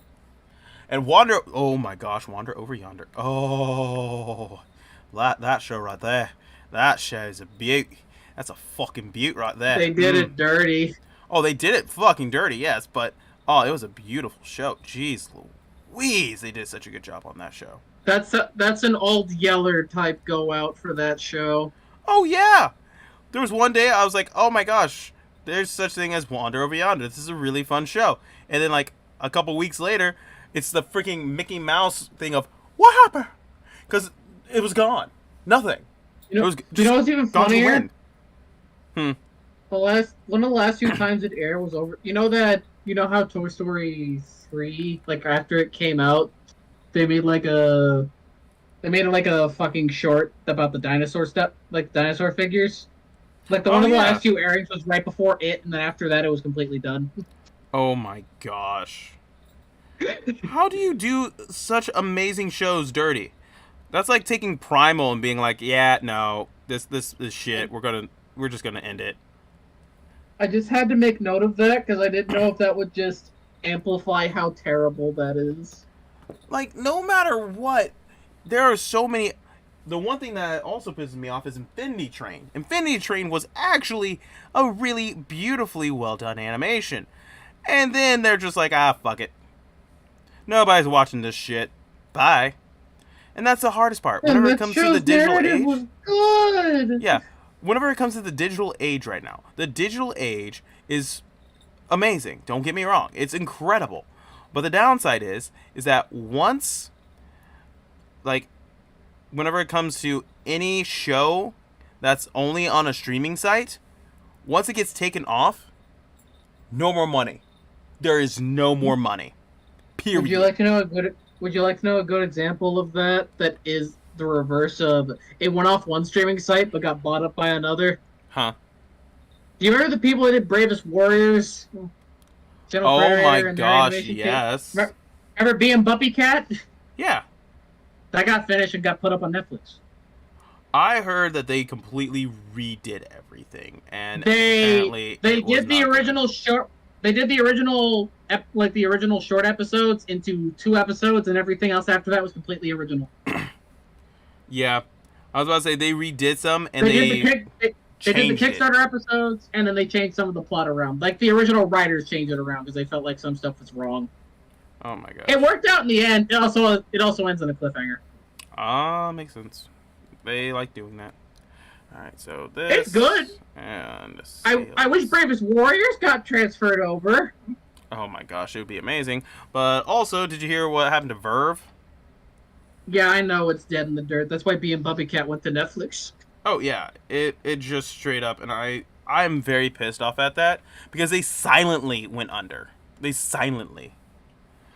And Wander, oh my gosh, Wander Over Yonder. Oh, that show right there. That show is a beaut. That's a fucking beaut right there. They did it dirty. Oh, they did it fucking dirty, yes, but oh, it was a beautiful show. Jeez Louise, they did such a good job on that show. That's an old Yeller type go out for that show. Oh yeah, there was one day I was like, oh my gosh, there's such thing as Wander Over Yonder. This is a really fun show. And then like a couple weeks later, it's the freaking Mickey Mouse thing of what happened? Because it was gone. Nothing. You know, it was you know what's even gone to the funnier? wind. One of the last few times it aired was over. You know how Toy Story 3, like after it came out, they made it like a fucking short about the dinosaur stuff, like dinosaur figures. Like one of the last few airings was right before it, and then after that it was completely done. Oh my gosh. How do you do such amazing shows dirty? That's like taking Primal and being like, yeah, no, this is shit. We're just gonna end it. I just had to make note of that because I didn't know if that would just amplify how terrible that is. Like, no matter what, there are so many. The one thing that also pisses me off is Infinity Train. Infinity Train was actually a really beautifully well done animation. And then they're just like, fuck it. Nobody's watching this shit. Bye. And that's the hardest part. Whenever it comes to the digital age. Was good. Yeah. Whenever it comes to the digital age right now, the digital age is amazing. Don't get me wrong. It's incredible. But the downside is that once, like, whenever it comes to any show that's only on a streaming site, once it gets taken off, no more money. There is no more money. Period. Would you like to know a good example of that? That is the reverse of it went off one streaming site but got bought up by another. Huh? Do you remember the people that did Bravest Warriors? Oh my gosh, yes. Remember being Buppy Cat? Yeah. That got finished and got put up on Netflix. I heard that they completely redid everything, and they did the original short. They did the original the original short episodes into 2 episodes, and everything else after that was completely original. Yeah, I was about to say they redid some, and they did the Kickstarter episodes, and then they changed some of the plot around. Like the original writers changed it around because they felt like some stuff was wrong. Oh my god! It worked out in the end. It also ends on a cliffhanger. Makes sense. They like doing that. All right, so this. It's good. And I wish Bravest Warriors got transferred over. Oh my gosh, it would be amazing. But also, did you hear what happened to Verve? Yeah, I know it's dead in the dirt. That's why Being Buppy Cat went to Netflix. Oh yeah, it just straight up, and I'm very pissed off at that because they silently went under. They silently.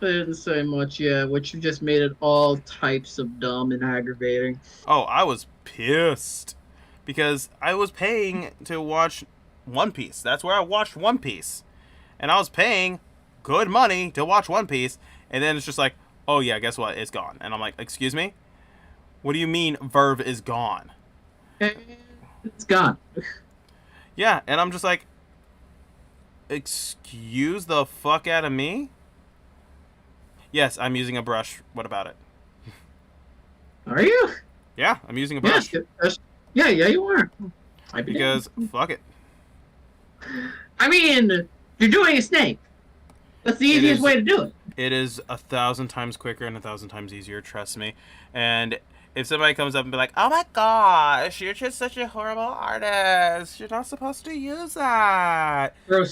They didn't say much yet, which just made it all types of dumb and aggravating. Oh, I was pissed because I was paying to watch One Piece. That's where I watched One Piece, and I was paying good money to watch One Piece, and then it's just like, oh yeah, guess what? It's gone, and I'm like, excuse me, what do you mean Verve is gone? It's gone. Yeah, and I'm just like, excuse the fuck out of me? Yes, I'm using a brush. What about it? Are you? Yeah, I'm using a brush. Yeah, you are. Because fuck it. I mean, you're doing a snake. That's the easiest way to do it. It is 1,000 times quicker and 1,000 times easier, trust me. And if somebody comes up and be like, oh my gosh, you're just such a horrible artist. You're not supposed to use that. Throw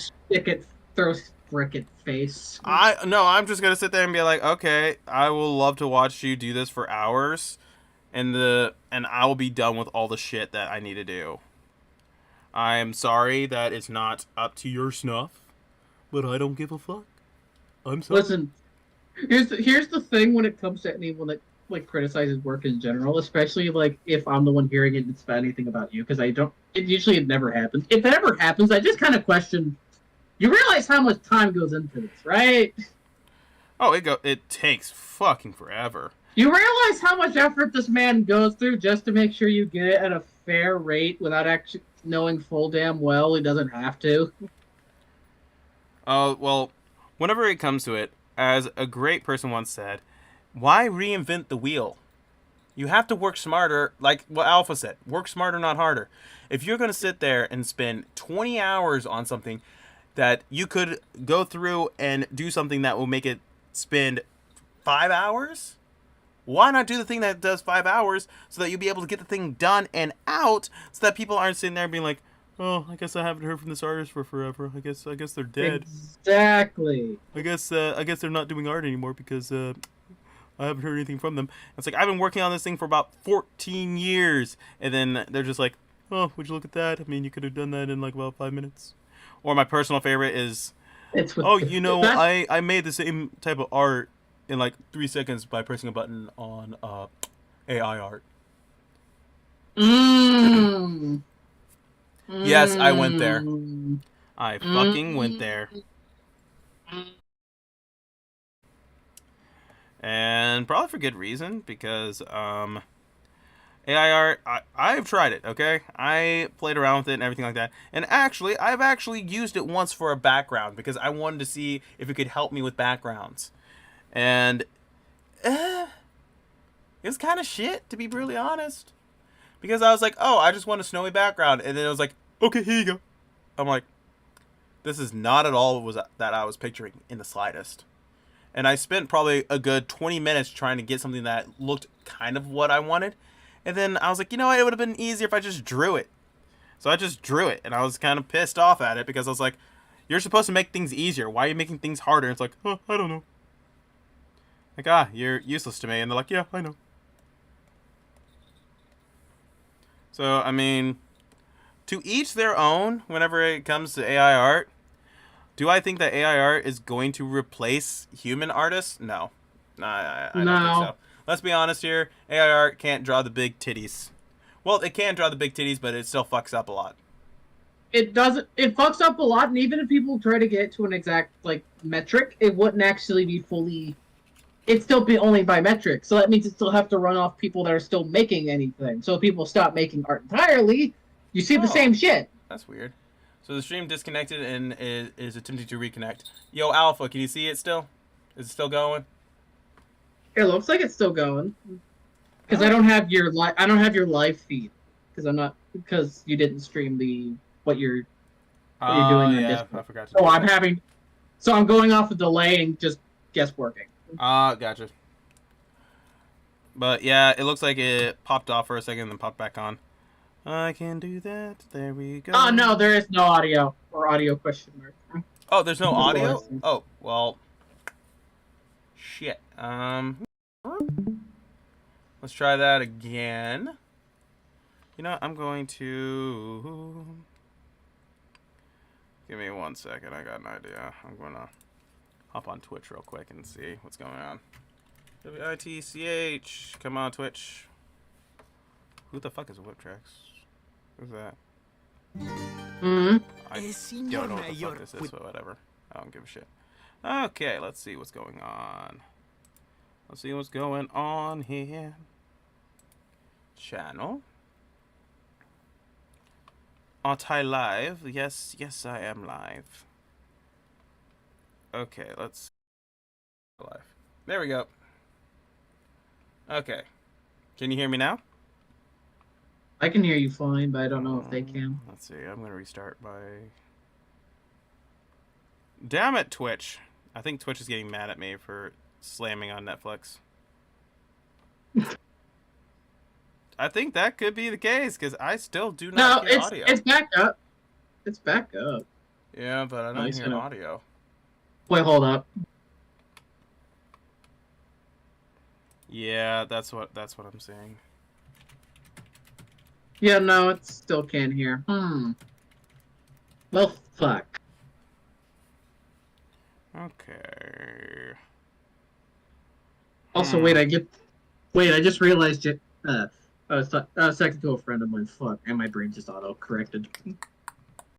frick at face. I'm just gonna sit there and be like, okay, I will love to watch you do this for hours, and I will be done with all the shit that I need to do. I'm sorry that it's not up to your snuff, but I don't give a fuck. I'm sorry. Listen, here's the thing when it comes to anyone that like criticizes work in general, especially like if I'm the one hearing it and it's about anything about you, because I don't. It never happens. If it ever happens, I just kind of question. You realize how much time goes into this, right? Oh, it takes fucking forever. You realize how much effort this man goes through just to make sure you get it at a fair rate without actually knowing full damn well he doesn't have to. Oh, well, whenever it comes to it, as a great person once said, why reinvent the wheel? You have to work smarter, like what Alpha said. Work smarter, not harder. If you're going to sit there and spend 20 hours on something that you could go through and do something that will make it spend 5 hours, why not do the thing that does 5 hours so that you'll be able to get the thing done and out so that people aren't sitting there being like, oh, I guess I haven't heard from this artist for forever. I guess they're dead. Exactly. I guess they're not doing art anymore because I haven't heard anything from them. It's like, I've been working on this thing for about 14 years, and then they're just like, oh, would you look at that? I mean, you could have done that in like about 5 minutes. Or my personal favorite is, oh, you know, I made the same type of art in like 3 seconds by pressing a button on AI art. Yes, I went there. I fucking went there. And probably for good reason, because AI art, I've tried it, okay? I played around with it and everything like that. And actually, I've actually used it once for a background, because I wanted to see if it could help me with backgrounds. And it was kind of shit, to be brutally honest. Because I was like, oh, I just want a snowy background. And then it was like, okay, here you go. I'm like, this is not at all what that I was picturing in the slightest. And I spent probably a good 20 minutes trying to get something that looked kind of what I wanted. And then I was like, you know what? It would have been easier if I just drew it. So I just drew it. And I was kind of pissed off at it because I was like, you're supposed to make things easier. Why are you making things harder? And it's like, oh, I don't know. Like, you're useless to me. And they're like, yeah, I know. So, I mean, to each their own whenever it comes to AI art. Do I think that AI art is going to replace human artists? No. I don't think so. Let's be honest here. AI art can't draw the big titties. Well, it can draw the big titties, but it still fucks up a lot. It doesn't. It fucks up a lot, and even if people try to get to an exact like metric, it wouldn't actually be fully. It'd still be only by metric, so that means it still have to run off people that are still making anything. So if people stop making art entirely, you see the same shit. That's weird. So the stream disconnected and is attempting to reconnect. Yo, Alpha, can you see it still? Is it still going? It looks like it's still going. Because I don't have your live feed. Because you didn't stream what you're doing. Yeah, I forgot to. So I'm going off a delay and just guess working. Gotcha. But yeah, it looks like it popped off for a second and then popped back on. I can do that. There we go. Oh, no, there is no audio. Or audio question mark. Oh, there's no audio? Oh, well. Shit. Let's try that again. You know, I'm going to... Give me 1 second. I got an idea. I'm going to hop on Twitch real quick and see what's going on. WITCH. Come on, Twitch. Who the fuck is WhipTracks? Who's that? I don't know what the fuck this is, but whatever. I don't give a shit. Okay, let's see what's going on. Let's see what's going on here. Channel. Aren't I live? Yes, I am live. Okay, let's... Live. There we go. Okay. Can you hear me now? I can hear you fine, but I don't know if they can. Let's see. I'm going to restart by... Damn it, Twitch. I think Twitch is getting mad at me for slamming on Netflix. I think that could be the case, because I still do not hear audio. No, it's back up. It's back up. Yeah, but I don't hear audio. Wait, hold up. Yeah, that's what I'm saying. Yeah, no, it still can't hear. Well, fuck. Okay. Also, wait, I just realized it. I was talking to a friend of mine. Fuck, and my brain just auto-corrected.